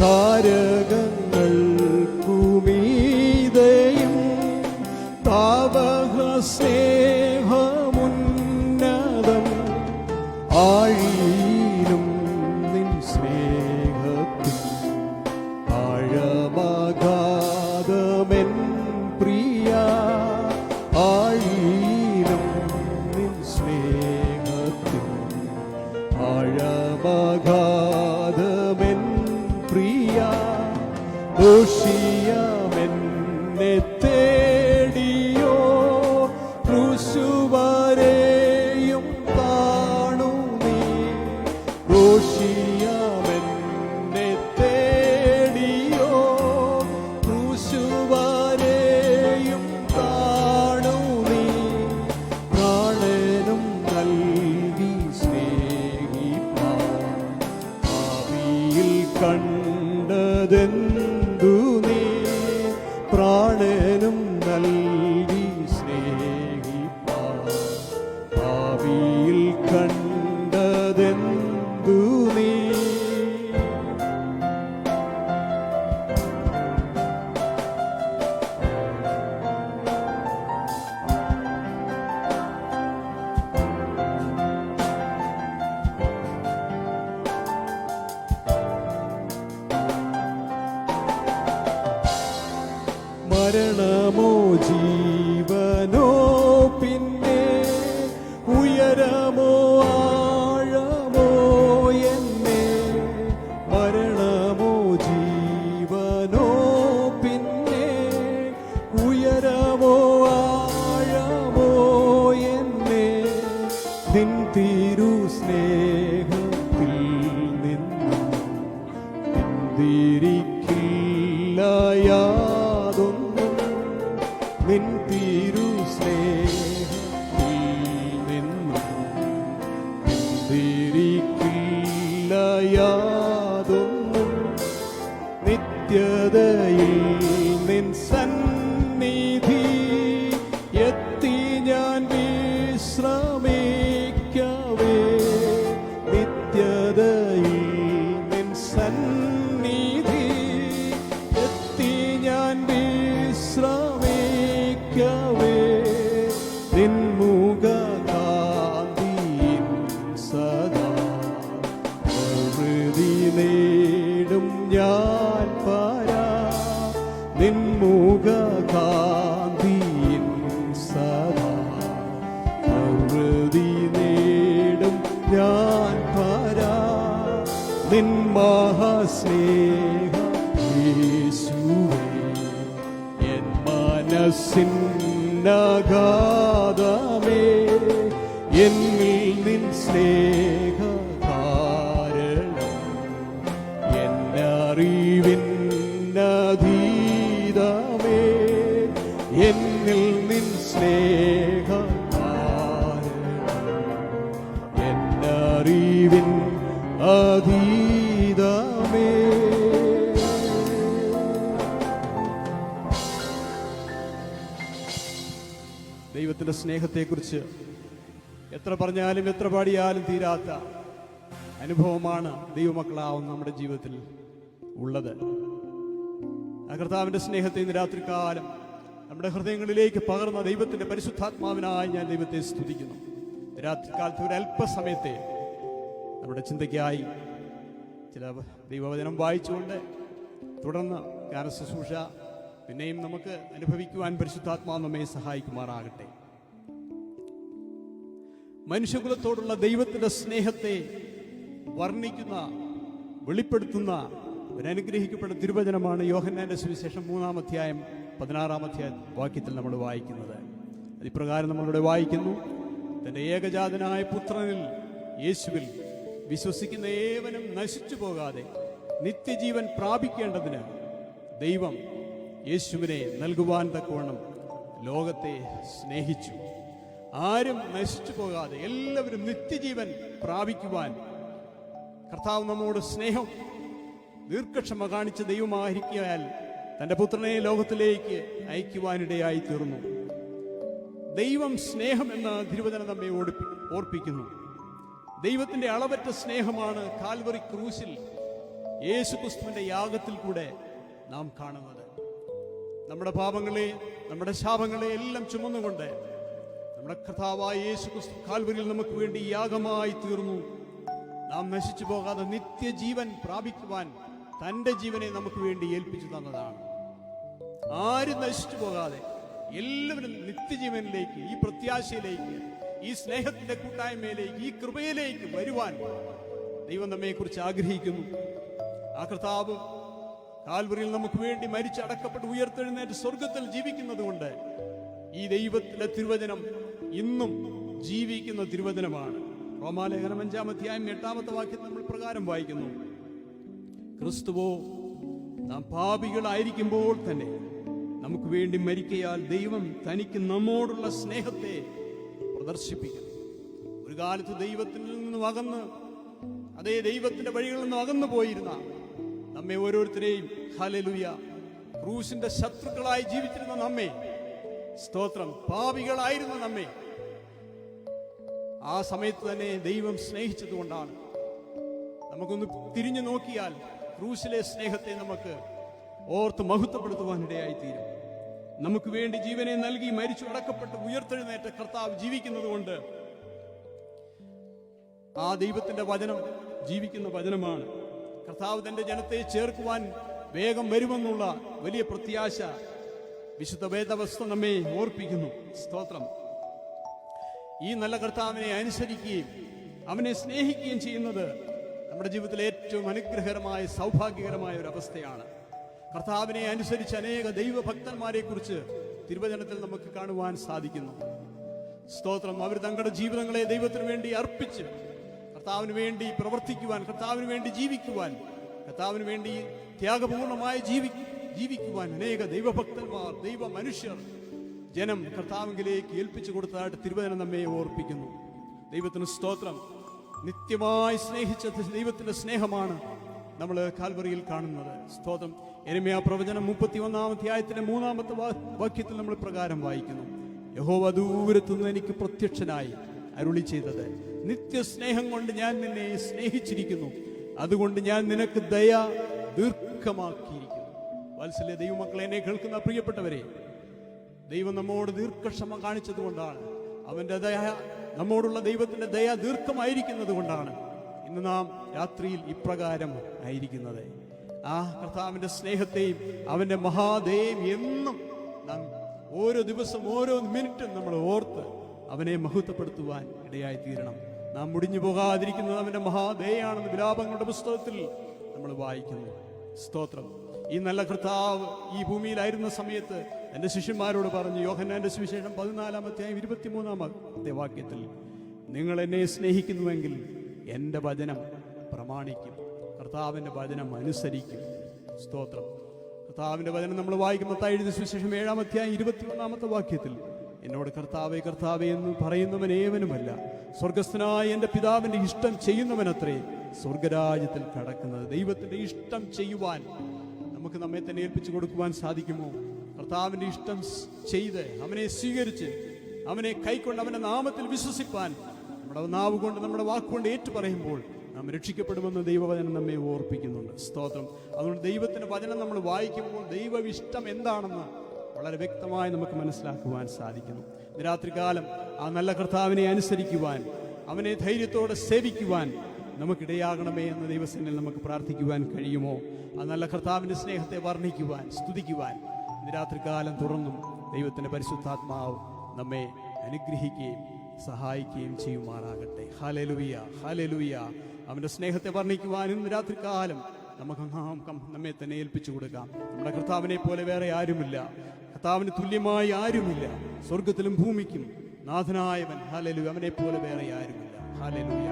താരകങ്ങൾക്കുമീതെയും തവഹ സ്നേഹമുന്നതം. ആഴീനും നിൻ സ്നേഹത്തിൽ ആഴമഗാധമെൻ പ്രിയ. ആഴീനും നിൻ സ്നേഹത്തിൽ ആഴമഗാധമെൻ പ്രിയ. ദോഷിയമെന്നെ തേടിയോ ക്രൂശുവരെയും കാണു നീ. ദോഷിയമെന്നെ തേടിയോ ക്രൂശുവരെയും കാണു നീ. മരണമോ ജീവനോ പിന്നെ ഉയരമോ ആഴമോ എന്നെ മരണമോ ജീവനോ പിന്നെ ഉയരമോ ആഴമോ എന്നെ നിൻ തിരു സ്നേഹത്തിൽ നിന്നും പിന്തിരിക്കില്ല യാതൊന്നും നിൻ തിരു സ്നേഹത്തിൽ നിന്നും പിന്തിരിക്കില്ല യാതൊന്നും നിത്യതയിൽ നിൻ സന്നിധി എത്തി ഞാൻ വിശ്രമിക്കവേ നിത്യതയിൽ നിൻ സന്നിധി എത്തി ഞാൻ വിശ്രമിക്കവേ നിൻ മുഖകാന്തിയിൻ സദാ പ്രകൃതി നേടും ഞാൻ പാരാ നിൻ മുഖകാന്തിയിൻ സദാ പ്രകൃതി നേടും ഞാൻ പാരാ നിൻ മഹാസ്നേഹ യേശുവേ എൻ മനസ്സിനഗാധമേ എന്നിൽ നിൻ സ്നേഹ കാരണം എന്നറിവിന്നതീതമേ എന്നിൽ നിൻ സ്നേഹ കാരണം എന്നറിവിൻ അതീതമേ. ദൈവത്തിന്റെ സ്നേഹത്തെക്കുറിച്ച് എത്ര പറഞ്ഞാലും എത്ര പാടിയാലും തീരാത്ത അനുഭവമാണ് ദൈവമക്കളാവുന്ന നമ്മുടെ ജീവിതത്തിൽ ഉള്ളത്. ആ കർത്താവിന്റെ സ്നേഹത്തെ ഇന്ന് രാത്രികാലം നമ്മുടെ ഹൃദയങ്ങളിലേക്ക് പകർന്ന ദൈവത്തിന്റെ പരിശുദ്ധാത്മാവിനായി ഞാൻ ദൈവത്തെ സ്തുതിക്കുന്നു. രാത്രികാലത്ത് ഒരു അല്പസമയത്തെ നമ്മുടെ ചിന്തയ്ക്കായി ചില ദൈവവചനം വായിച്ചുകൊണ്ട് തുടർന്ന് ഗാനശുശ്രൂഷ പിന്നെയും നമുക്ക് അനുഭവിക്കുവാൻ പരിശുദ്ധാത്മാവ് നമ്മെ സഹായിക്കുമാറാകട്ടെ. മനുഷ്യകുലത്തോടുള്ള ദൈവത്തിന്റെ സ്നേഹത്തെ വർണ്ണിക്കുന്ന വെളിപ്പെടുത്തുന്ന ഒരു അനുഗ്രഹിക്കപ്പെട്ട തിരുവചനമാണ് യോഹന്നാന്റെ സുവിശേഷം 3-ാം അധ്യായം 16-ാം വാക്യത്തിൽ നമ്മൾ വായിക്കുന്നത്. അതിപ്രകാരം നമ്മളിവിടെ വായിക്കുന്നു, തന്റെ ഏകജാതനായ പുത്രനിൽ യേശുവിൽ വിശ്വസിക്കുന്ന ഏവനും നശിച്ചു പോകാതെ നിത്യജീവൻ പ്രാപിക്കേണ്ടതിന് ദൈവം യേശുവിനെ നൽകുവാൻ തക്കവണ്ണം ലോകത്തെ സ്നേഹിച്ചു. ആരും നശിച്ചു പോകാതെ എല്ലാവരും നിത്യജീവൻ പ്രാപിക്കുവാൻ കർത്താവ് നമ്മോട് സ്നേഹം ദീർഘക്ഷമ കാണിച്ച ദൈവമായിരിക്കാൻ തന്റെ പുത്രനെ ലോകത്തിലേക്ക് അയക്കുവാനിടയായി തീർന്നു. ദൈവം സ്നേഹം എന്ന തിരുവചനം നമ്മെ ഓർപ്പിക്കുന്നു. ദൈവത്തിന്റെ അളവറ്റ സ്നേഹമാണ് കാൽവറി ക്രൂശിൽ യേശുക്രിസ്തുവിന്റെ യാഗത്തിൽ കൂടെ നാം കാണുന്നത്. നമ്മുടെ പാപങ്ങളെ നമ്മുടെ ശാപങ്ങളെ എല്ലാം ചുമന്നുകൊണ്ട് നമ്മുടെ കർത്താവായ യേശുക്രിസ്തു കാൽവരിയിൽ നമുക്ക് വേണ്ടി യാഗമായി തീർന്നു. നാം നശിച്ചു പോകാതെ നിത്യജീവൻ പ്രാപിക്കുവാൻ തന്റെ ജീവനെ നമുക്ക് വേണ്ടി ഏൽപ്പിച്ചു തന്നതാണ്. ആരും നശിച്ചു പോകാതെ എല്ലാവരും നിത്യജീവനിലേക്ക്, ഈ പ്രത്യാശയിലേക്ക്, ഈ സ്നേഹത്തിന്റെ കൂട്ടായ്മയിലേക്ക്, ഈ കൃപയിലേക്ക് വരുവാൻ ദൈവം നമ്മെക്കുറിച്ച് ആഗ്രഹിക്കുന്നു. ആ കർത്താവ് കാൽവറിയിൽ നമുക്ക് വേണ്ടി മരിച്ചടക്കപ്പെട്ട് ഉയർത്തെഴുന്നേറ്റ് സ്വർഗത്തിൽ ജീവിക്കുന്നത് കൊണ്ട് ഈ ദൈവത്തിന്റെ തിരുവചനം ഇന്നും ജീവിക്കുന്ന തിരുവചനമാണ്. റോമാലേഖനം 5-ാം അധ്യായം 8-ാമത്തെ വാക്യത്തിൽ നമ്മൾ പ്രകാരം വായിക്കുന്നു, ക്രിസ്തുവോ നാം പാപികളായിരിക്കുമ്പോൾ തന്നെ നമുക്ക് വേണ്ടി മരിക്കയാൽ ദൈവം തനിക്ക് നമ്മോടുള്ള സ്നേഹത്തെ പ്രദർശിപ്പിക്കുന്നു. ഒരു കാലത്ത് ദൈവത്തിൽ നിന്നും അകന്ന്, അതേ ദൈവത്തിന്റെ വഴികളിൽ നിന്നും അകന്നു പോയിരുന്ന നമ്മെ ഓരോരുത്തരെയും, ഹല്ലേലൂയ, ക്രൂശിന്റെ ശത്രുക്കളായി ജീവിച്ചിരുന്ന നമ്മെ, സ്തോത്രം, പാപികളായിരുന്ന നമ്മെ ആ സമയത്ത് തന്നെ ദൈവം സ്നേഹിച്ചതുകൊണ്ടാണ്. നമുക്കൊന്ന് തിരിഞ്ഞു നോക്കിയാൽ ക്രൂശിലെ സ്നേഹത്തെ നമുക്ക് ഓർത്ത് മഹത്വപ്പെടുത്തുവാനിടയായി തീരും. നമുക്ക് വേണ്ടി ജീവനെ നൽകി മരിച്ചു അടക്കപ്പെട്ട് ഉയർത്തെഴുന്നേറ്റ കർത്താവ് ജീവിക്കുന്നത് കൊണ്ട് ആ ദൈവത്തിന്റെ വചനം ജീവിക്കുന്ന വചനമാണ്. കർത്താവ് തന്റെ ജനത്തെ ചേർക്കുവാൻ വേഗം വരുമെന്നുള്ള വലിയ പ്രത്യാശ വിശുദ്ധ വേദവസ്തു നമ്മെ ഓർപ്പിക്കുന്നു. സ്തോത്രം. ഈ നല്ല കർത്താവിനെ അനുസരിക്കുകയും അവനെ സ്നേഹിക്കുകയും ചെയ്യുന്നത് നമ്മുടെ ജീവിതത്തിലെ ഏറ്റവും അനുഗ്രഹകരമായ സൗഭാഗ്യകരമായ ഒരു അവസ്ഥയാണ്. കർത്താവിനെ അനുസരിച്ച് അനേക ദൈവഭക്തന്മാരെ കുറിച്ച് തിരുവചനത്തിൽ നമുക്ക് കാണുവാൻ സാധിക്കുന്നു. സ്തോത്രം. അവർ തങ്ങളുടെ ജീവിതങ്ങളെ ദൈവത്തിന് വേണ്ടി അർപ്പിച്ച് കർത്താവിന് വേണ്ടി പ്രവർത്തിക്കുവാൻ, കർത്താവിന് വേണ്ടി ജീവിക്കുവാൻ, കർത്താവിന് വേണ്ടി ത്യാഗപൂർണമായി ജീവിക്കുവാൻ അനേക ദൈവഭക്തന്മാർ, ദൈവ മനുഷ്യർ, ജനം കർത്താവിലേക്ക് ഏൽപ്പിച്ചു കൊടുത്തതായിട്ട് തിരുവചനം നമ്മെ ഓർപ്പിക്കുന്നു. ദൈവത്തിന് സ്തോത്രം. നിത്യമായി സ്നേഹിച്ച ദൈവത്തിന്റെ സ്നേഹമാണ് നമ്മൾ കാൽവറിയിൽ കാണുന്നത്. സ്തോത്രം. യെരമ്യാ പ്രവചനം 31-ാം അധ്യായത്തിന്റെ 3-ാമത്തെ വാക്യത്തിൽ നമ്മൾ പ്രകാരം വായിക്കുന്നു, യഹോവ ദൂരത്തുനിന്ന് എനിക്ക് പ്രത്യക്ഷനായി അരുളി ചെയ്തത്, നിത്യസ്നേഹം കൊണ്ട് ഞാൻ നിന്നെ സ്നേഹിച്ചിരിക്കുന്നു, അതുകൊണ്ട് ഞാൻ നിനക്ക് ദയ ദീർഘമാക്കിയിരിക്കുന്നു. വാത്സല്യ ദൈവമക്കളെ, എന്നെ കേൾക്കുന്ന പ്രിയപ്പെട്ടവരെ, ദൈവം നമ്മോട് ദീർഘക്ഷമ കാണിച്ചതുകൊണ്ടാണ്, അവന്റെ ദയ, നമ്മോടുള്ള ദൈവത്തിന്റെ ദയ ദീർഘമായിരിക്കുന്നത് കൊണ്ടാണ് ഇന്ന് നാം രാത്രിയിൽ ഇപ്രകാരം ആയിരിക്കുന്നത്. ആ കർത്താവിന്റെ സ്നേഹത്തെയും അവന്റെ മഹാദയെയും എന്നും നാം ഓരോ ദിവസം ഓരോ മിനിറ്റും നമ്മൾ ഓർത്ത് അവനെ മഹത്വപ്പെടുത്തുവാൻ ഇടയായി തീരണം. നാം മുടിഞ്ഞു പോകാതിരിക്കുന്നത് അവന്റെ മഹാദയാണെന്ന് വിലാപങ്ങളുടെ പുസ്തകത്തിൽ നമ്മൾ വായിക്കുന്നു. സ്തോത്രം. ഈ നല്ല കർത്താവ് ഈ ഭൂമിയിലായിരുന്ന സമയത്ത് എൻ്റെ ശിഷ്യന്മാരോട് പറഞ്ഞു, യോഹന്നാന്റെ സുവിശേഷം 14-ാം അധ്യായം 23-ാമത്തെ വാക്യത്തിൽ, നിങ്ങൾ എന്നെ സ്നേഹിക്കുന്നുവെങ്കിൽ എൻ്റെ വചനം പ്രമാണിക്കും, കർത്താവിൻ്റെ വചനം അനുസരിക്കും. സ്തോത്രം. കർത്താവിൻ്റെ വചനം നമ്മൾ വായിക്കുമ്പോൾ മത്തായി എഴുതിയ സുവിശേഷം 7-ാം അധ്യായം 21-ാമത്തെ വാക്യത്തിൽ, എന്നോട് കർത്താവേ കർത്താവേ എന്ന് പറയുന്നവൻ ഏവനുമല്ല, സ്വർഗസ്ഥനായ എൻ്റെ പിതാവിൻ്റെ ഇഷ്ടം ചെയ്യുന്നവനത്രേ സ്വർഗരാജ്യത്തിൽ കടക്കുന്നത്. ദൈവത്തിൻ്റെ ഇഷ്ടം ചെയ്യുവാൻ നമുക്ക് നമ്മെ തന്നെ ഏൽപ്പിച്ചു കൊടുക്കുവാൻ സാധിക്കുമോ? കർത്താവിൻ്റെ ഇഷ്ടം ചെയ്ത് അവനെ സ്വീകരിച്ച് അവനെ കൈക്കൊണ്ട് അവൻ്റെ നാമത്തിൽ വിശ്വസിപ്പാൻ നമ്മുടെ നാവ് കൊണ്ട് നമ്മുടെ വാക്കുകൊണ്ട് ഏറ്റുപറയുമ്പോൾ നാം രക്ഷിക്കപ്പെടുമെന്ന് ദൈവവചനം നമ്മെ ഓർപ്പിക്കുന്നുണ്ട്. സ്തോത്രം. അതുകൊണ്ട് ദൈവത്തിൻ്റെ വചനം നമ്മൾ വായിക്കുമ്പോൾ ദൈവ ഇഷ്ടം എന്താണെന്ന് വളരെ വ്യക്തമായി നമുക്ക് മനസ്സിലാക്കുവാൻ സാധിക്കുന്നു. രാത്രികാലം ആ നല്ല കർത്താവിനെ അനുസരിക്കുവാൻ, അവനെ ധൈര്യത്തോടെ സേവിക്കുവാൻ നമുക്കിടയാകണമേ എന്ന ദൈവസന്നിധിയിൽ നമുക്ക് പ്രാർത്ഥിക്കുവാൻ കഴിയുമോ? ആ നല്ല കർത്താവിൻ്റെ സ്നേഹത്തെ വർണ്ണിക്കുവാൻ, സ്തുതിക്കുവാൻ രാത്രികാലം തുറന്നും ദൈവത്തിൻ്റെ പരിശുദ്ധാത്മാവ് നമ്മെ അനുഗ്രഹിക്കുകയും സഹായിക്കുകയും ചെയ്യുമാറാകട്ടെ. Hallelujah, hallelujah. അവൻ്റെ സ്നേഹത്തെ വർണ്ണിക്കുവാൻ ഇന്ന് രാത്രികാലം നമുക്ക് നമ്മെ തന്നെ ഏൽപ്പിച്ചു കൊടുക്കാം. നമ്മുടെ കർത്താവിനെ പോലെ വേറെ ആരുമില്ല, കർത്താവിന് തുല്യമായി ആരുമില്ല. സ്വർഗത്തിലും ഭൂമിക്കും നാഥനായവൻ, ഹല്ലേലൂയ, അവനെ പോലെ വേറെ ആരുമില്ല. ഹല്ലേലൂയ.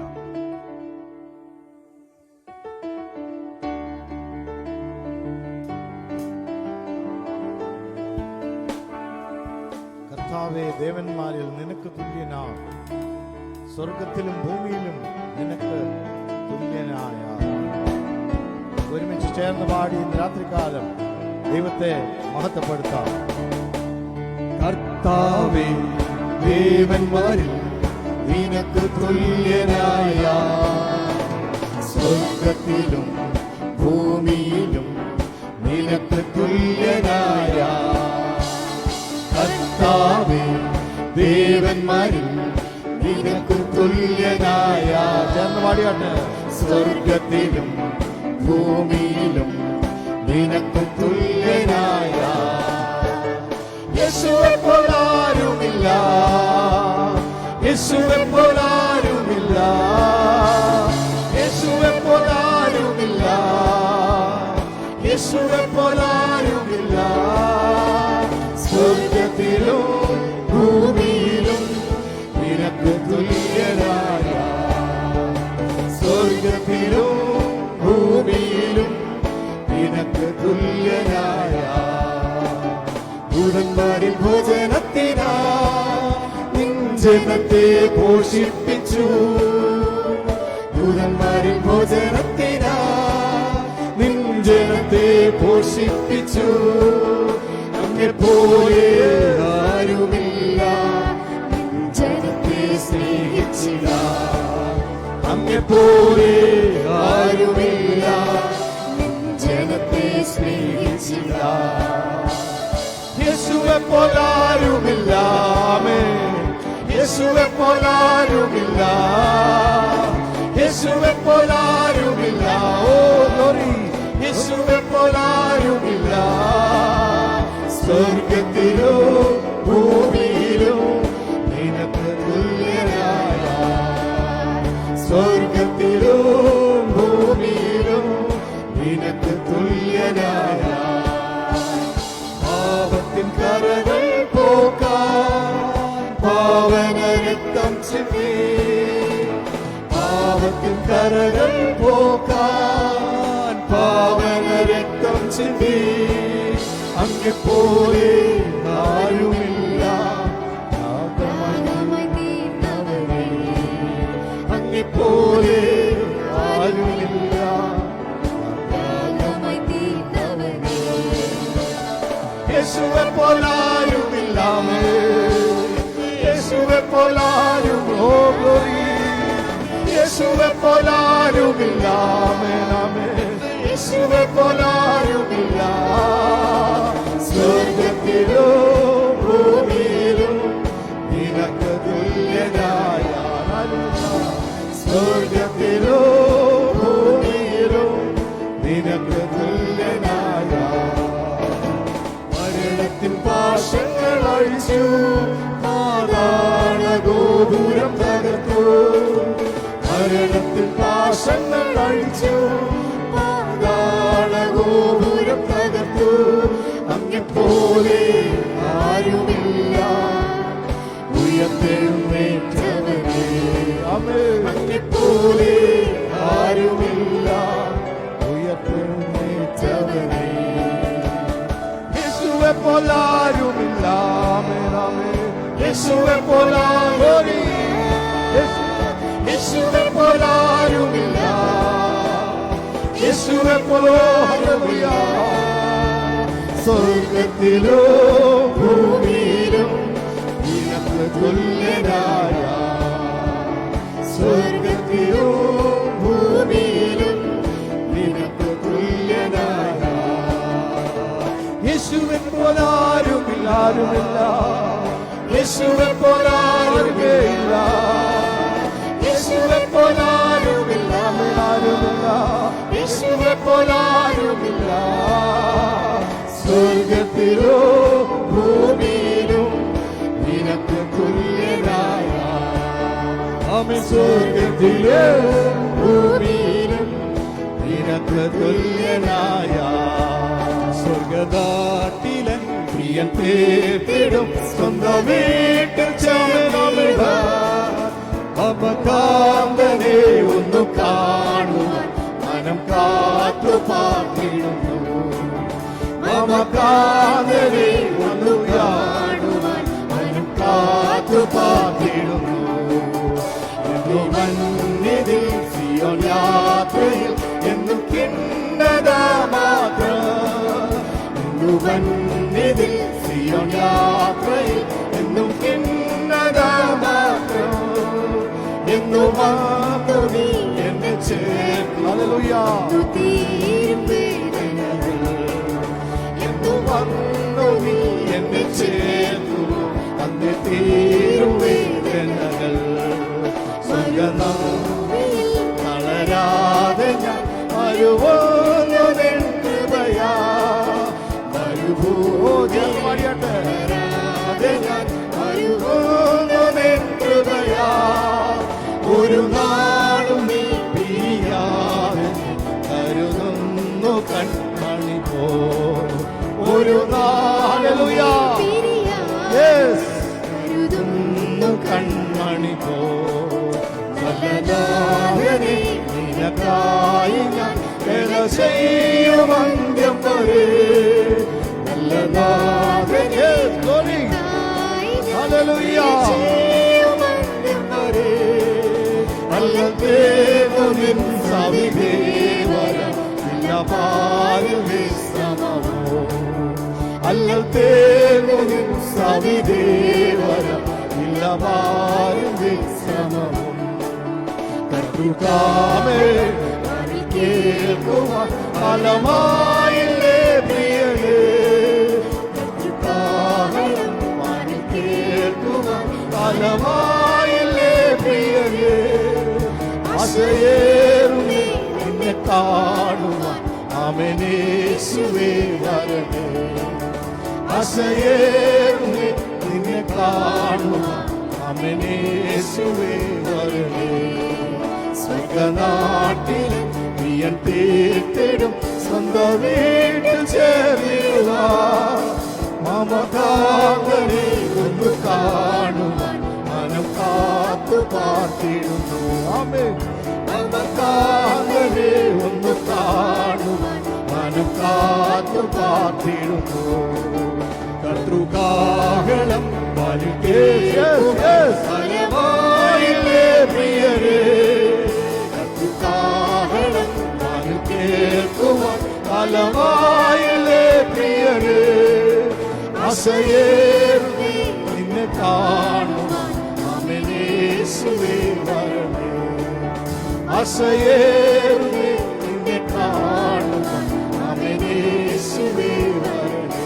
കർത്താവേ, ദേവന്മാരിൽ നിനക്ക് തുല്യനാ, സ്വർഗത്തിലും ഭൂമിയിലും നിനക്ക് തുല്യനായ. ഒരുമിച്ച് ചേർന്ന് പാടി രാത്രികാലം ദൈവത്തെ മഹത്വപ്പെടുത്താം. കർത്താവേ, ദേവന്മാരിൽ നിനക്ക് തുല്യനായ, സ്വർഗത്തിലും ഭൂമിയിലും നിനക്ക് തുല്യനായ. കർത്താവേ, ദേവന്മാരിൽ നിനക്ക് തുല്യനായ, ചേർന്ന് പാടിയാട്ടെ. സ്വർഗത്തിലും ഭൂമിയിലും നിനക്ക് തുല്യനായ. യേശുവെ പോലാരുമില്ല, യേശുവെ പോലാരുമില്ല, യേശുവെ പോലാരുമില്ല, യേശുവെ പോലാരുമില്ല. സ്വർഗത്തിലും ഭൂമിയിലും നിനക്ക് തുല്യനായ, സ്വർഗത്തിലും ഭൂമിയിലും നിനക്ക് തുല്യനായ. ദൂതന്മാരിൽ ഭോജനത്തിനാ നിൻ ജനത്തെ പോഷിപ്പിച്ചു, ദൂതന്മാരിൽ ഭോജനത്തിനാ നിൻ ജനത്തെ പോഷിപ്പിച്ചു. അങ്ങെപ്പോലെ ആരുമില്ല, ജനത്തെ സ്നേഹിച്ചില്ല. അങ്ങെപ്പോലെ ആരുമില്ല, ജനത്തെ സ്നേഹിച്ചില്ല. യേശുവെ പോലാരുമില്ല, യേശുവെ പോലാരുമില്ല, യേശുവെ പോലാരുമില്ല. ഓ ഗ്ലോറി. യേശുവെ പോലാരുമില്ല, സ്വർഗത്തിൽ പാവന രക്തം ചിന്തി പാവത്തിൻ കരകൾ പോക്കാൻ പാവന രക്തം ചിന്തി അങ്ങെപ്പോലെ ആരുമില്ല യാഗമായി തീർന്നവനേ, അങ്ങെപ്പോലെ ആരുമില്ല യാഗമായി തീർന്നവനേ, യേശുവെ പോലാരുമില്ലാമേ യേശുവെ പോലാരും ഓ ഗ്ലോറി യേശുവെ പോലാരുമില്ലാമേ നാമേ യേശുവെ പോലാരുമില്ല സ്വർഗത്തിലോ ഭൂമിയിലും നിനക്ക് തുല്യനായ ആരുമില്ല സ്വർഗത്തിലോ ഭൂമിയിലും നിനക്ക് തുല്യനായ മരണത്തിൻ പാശങ്ങൾ അഴിച്ചു പാതാള ഗോപുരം തകർത്തു മരണത്തിൻ പാശങ്ങൾ അഴിച്ചു പാതാള ഗോപുരം തകർത്തു അങ്ങെപ്പോലെ ആരുമില്ല ഉയർത്തെഴുന്നേറ്റവനേ അങ്ങെപ്പോലെ ആരുമില്ല ഉയർത്തെഴുന്നേറ്റവനേ യേശുവെ പോലാരുമില്ല യേശുവെ പോലാരി യേശുവെ പോലാരുമില്ല യേശുവെ പോലാരുമില്ല സ്വർഗത്തിലോ ഭൂമിയിലും നിനക്ക് തുല്യനായ സ്വർഗത്തിലോ ഭൂമിയിലും നിനക്ക് തുല്യനായ യേശുവെ പോലാരുമില്ല യേശുവെ പോലാരുമില്ല യേശുവെ പോലാരുമില്ല യേശുവെ പോലാരുമില്ല സ്വർഗത്തിലോ ഭൂമിയിലും നിനക്ക് തുല്യനായ ആമേൻ സ്വർഗത്തിലോ ഭൂമിയിലും നിനക്ക് തുല്യനായ സ്വർഗദാട്ടിലൻ പ്രിയൻ തേടിടും സ്വന്തം വീട്ടിൽ ചേർന്നിട മമകാന്തനെ ഒന്നു കാണുവാൻ മനം കാത്തു പാർത്തിടുന്നു മമകാന്തനെ ഒന്നു കാണുവാൻ മനം കാത്തു പാർത്തിടുന്നു എന്നു മന്നിതിൽ സിയോൻ യാത്രയിൽ എന്നും കിണ്ണത മാത്രം വന്നിതിൽ സിയോൻ യാത്രയിൽ എന്നും കിണ്ണത മാത്രം എന്നു വന്നു നീ എന്നെ ചേർന്നു ഹല്ലേലൂയ തീരും വേദനകൾ, എന്നു വന്നു നീ എന്നെ ചേർന്നു അന്ന് തീരും വേദനകൾ സ്വർഗനാമത്തിൽ തളരാതെ ഞാൻ വരുവോന്നു നിൻ കൃപയാ ഒരു നാളും നീ പിരിയാതെ കരുതുന്നു കൺമണി പോ ഒരു നാളുയാ കരുതുന്നു കൺമണി പോ നല്ലതാകനെ നിനക്കായി ഞാൻ വേല ചെയ്യും അന്ത്യം വരെ നല്ലതാകനെ ഹല്ലേലൂയ അല്ലദേവനിൻ സവിദേവര ഇല്ല പാരു വിശ്രമമോ അല്ലദേവനിൻ സവിദേവര ഇല്ല പാരു വിശ്രമമോ കർത്താവേ കേൾക്കുവാൻ ഫലമായില്ലേ പ്രിയനേ കേൾക്കുവാൻ ഫലമായില്ലേ പ്രിയനേ ആശയേറുമേ നിന്നെ കാണുവാൻ ആമേനേശുവേ വരണേ ആശയേറുമേ നിന്നെ കാണുവാൻ ആമേനേശുവേ വരണേ സ്വർഗനാട്ടിൽ പ്രിയൻ തീർത്തിടും സ്വന്തം വീട്ടിൽ ചേരുക മമകാന്തനെ ഒന്ന് കാണുവാൻ കാത്തു പാർത്തിടുന്നു. കർത്തൃകാഹളം ഫലമായില്ലേ പ്രിയരേ, കർത്തൃകാഹളം കേൾക്കുവാൻ ഫലമായില്ലേ പ്രിയരേ. ആശയേറുന്നേ നിന്നെ കാണുവാൻ യേശുവേ വരണേ. ആശയേറുന്നേ നിന്നെ കാണുവാൻ യേശുവേ വരണേ.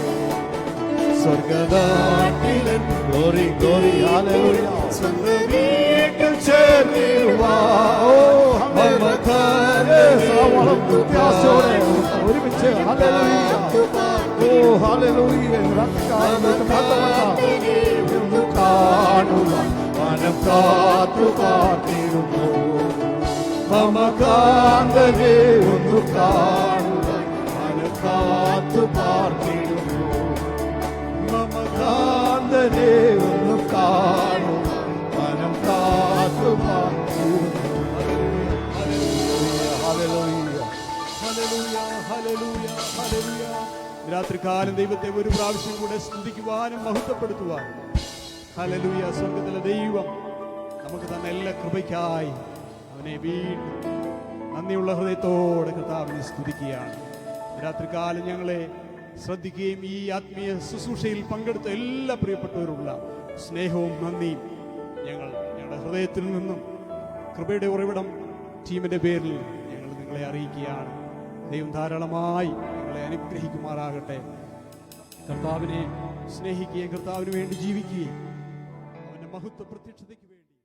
സ്വർഗനാട്ടിലൻ ഗ്ലോറി ഗ്ലോറി ഹല്ലേലൂയ സ്വന്തം വീട്ടിൽ ചേർന്നിടുവാൻ പ്രത്യാശയോടെ ഒരുമിച്ച് ഹല്ലേലൂയ. ഓ ഹല്ലേലൂയ. ഒന്ന് കാണുവാൻ മനം കാത്തു കാത്തിരുന്നു. മമകാന്തനെ ഒന്ന് കാണുവാൻ മനം കാത്തു പാർത്തിരുന്നു. മമകാന്തനെ ഒന്ന് കാണുവാൻ മനം കാത്തു പാർത്തിരുന്നു. ഹല്ലേലൂയ. Hallelujah, hallelujah, hallelujah. രാത്രികാലം ദൈവത്തെ ഒരു പ്രാവശ്യം കൂടെ സ്തുതിക്കുവാനും മഹത്വപ്പെടുത്തുവാനും ഹല്ലേലൂയ. സ്വർഗ്ഗത്തിലെ ദൈവം നമുക്ക് തന്ന എല്ലാ കൃപയ്ക്കായി അവനെ വീണ്ടും നന്ദിയുള്ള ഹൃദയത്തോടെ കർത്താവിനെ സ്തുതിക്കുകയാണ്. രാത്രികാലം ഞങ്ങളെ ശ്രദ്ധിക്കുകയും ഈ ആത്മീയ ശുശ്രൂഷയിൽ പങ്കെടുത്ത എല്ലാ പ്രിയപ്പെട്ടവരുള്ള സ്നേഹവും നന്ദിയും ഞങ്ങളുടെ ഹൃദയത്തിൽ നിന്നും കൃപയുടെ ഉറവിടം ടീമിന്റെ പേരിൽ ഞങ്ങൾ നിങ്ങളെ അറിയിക്കുകയാണ്. ദൈവം ധാരാളമായി നിങ്ങളെ അനുഗ്രഹിക്കുമാറാകട്ടെ. കർത്താവിനെ സ്നേഹിക്കുകയും കർത്താവിന് വേണ്ടി ജീവിക്കുകയും അവന്റെ മഹത്വ പ്രത്യക്ഷതയ്ക്ക് വേണ്ടി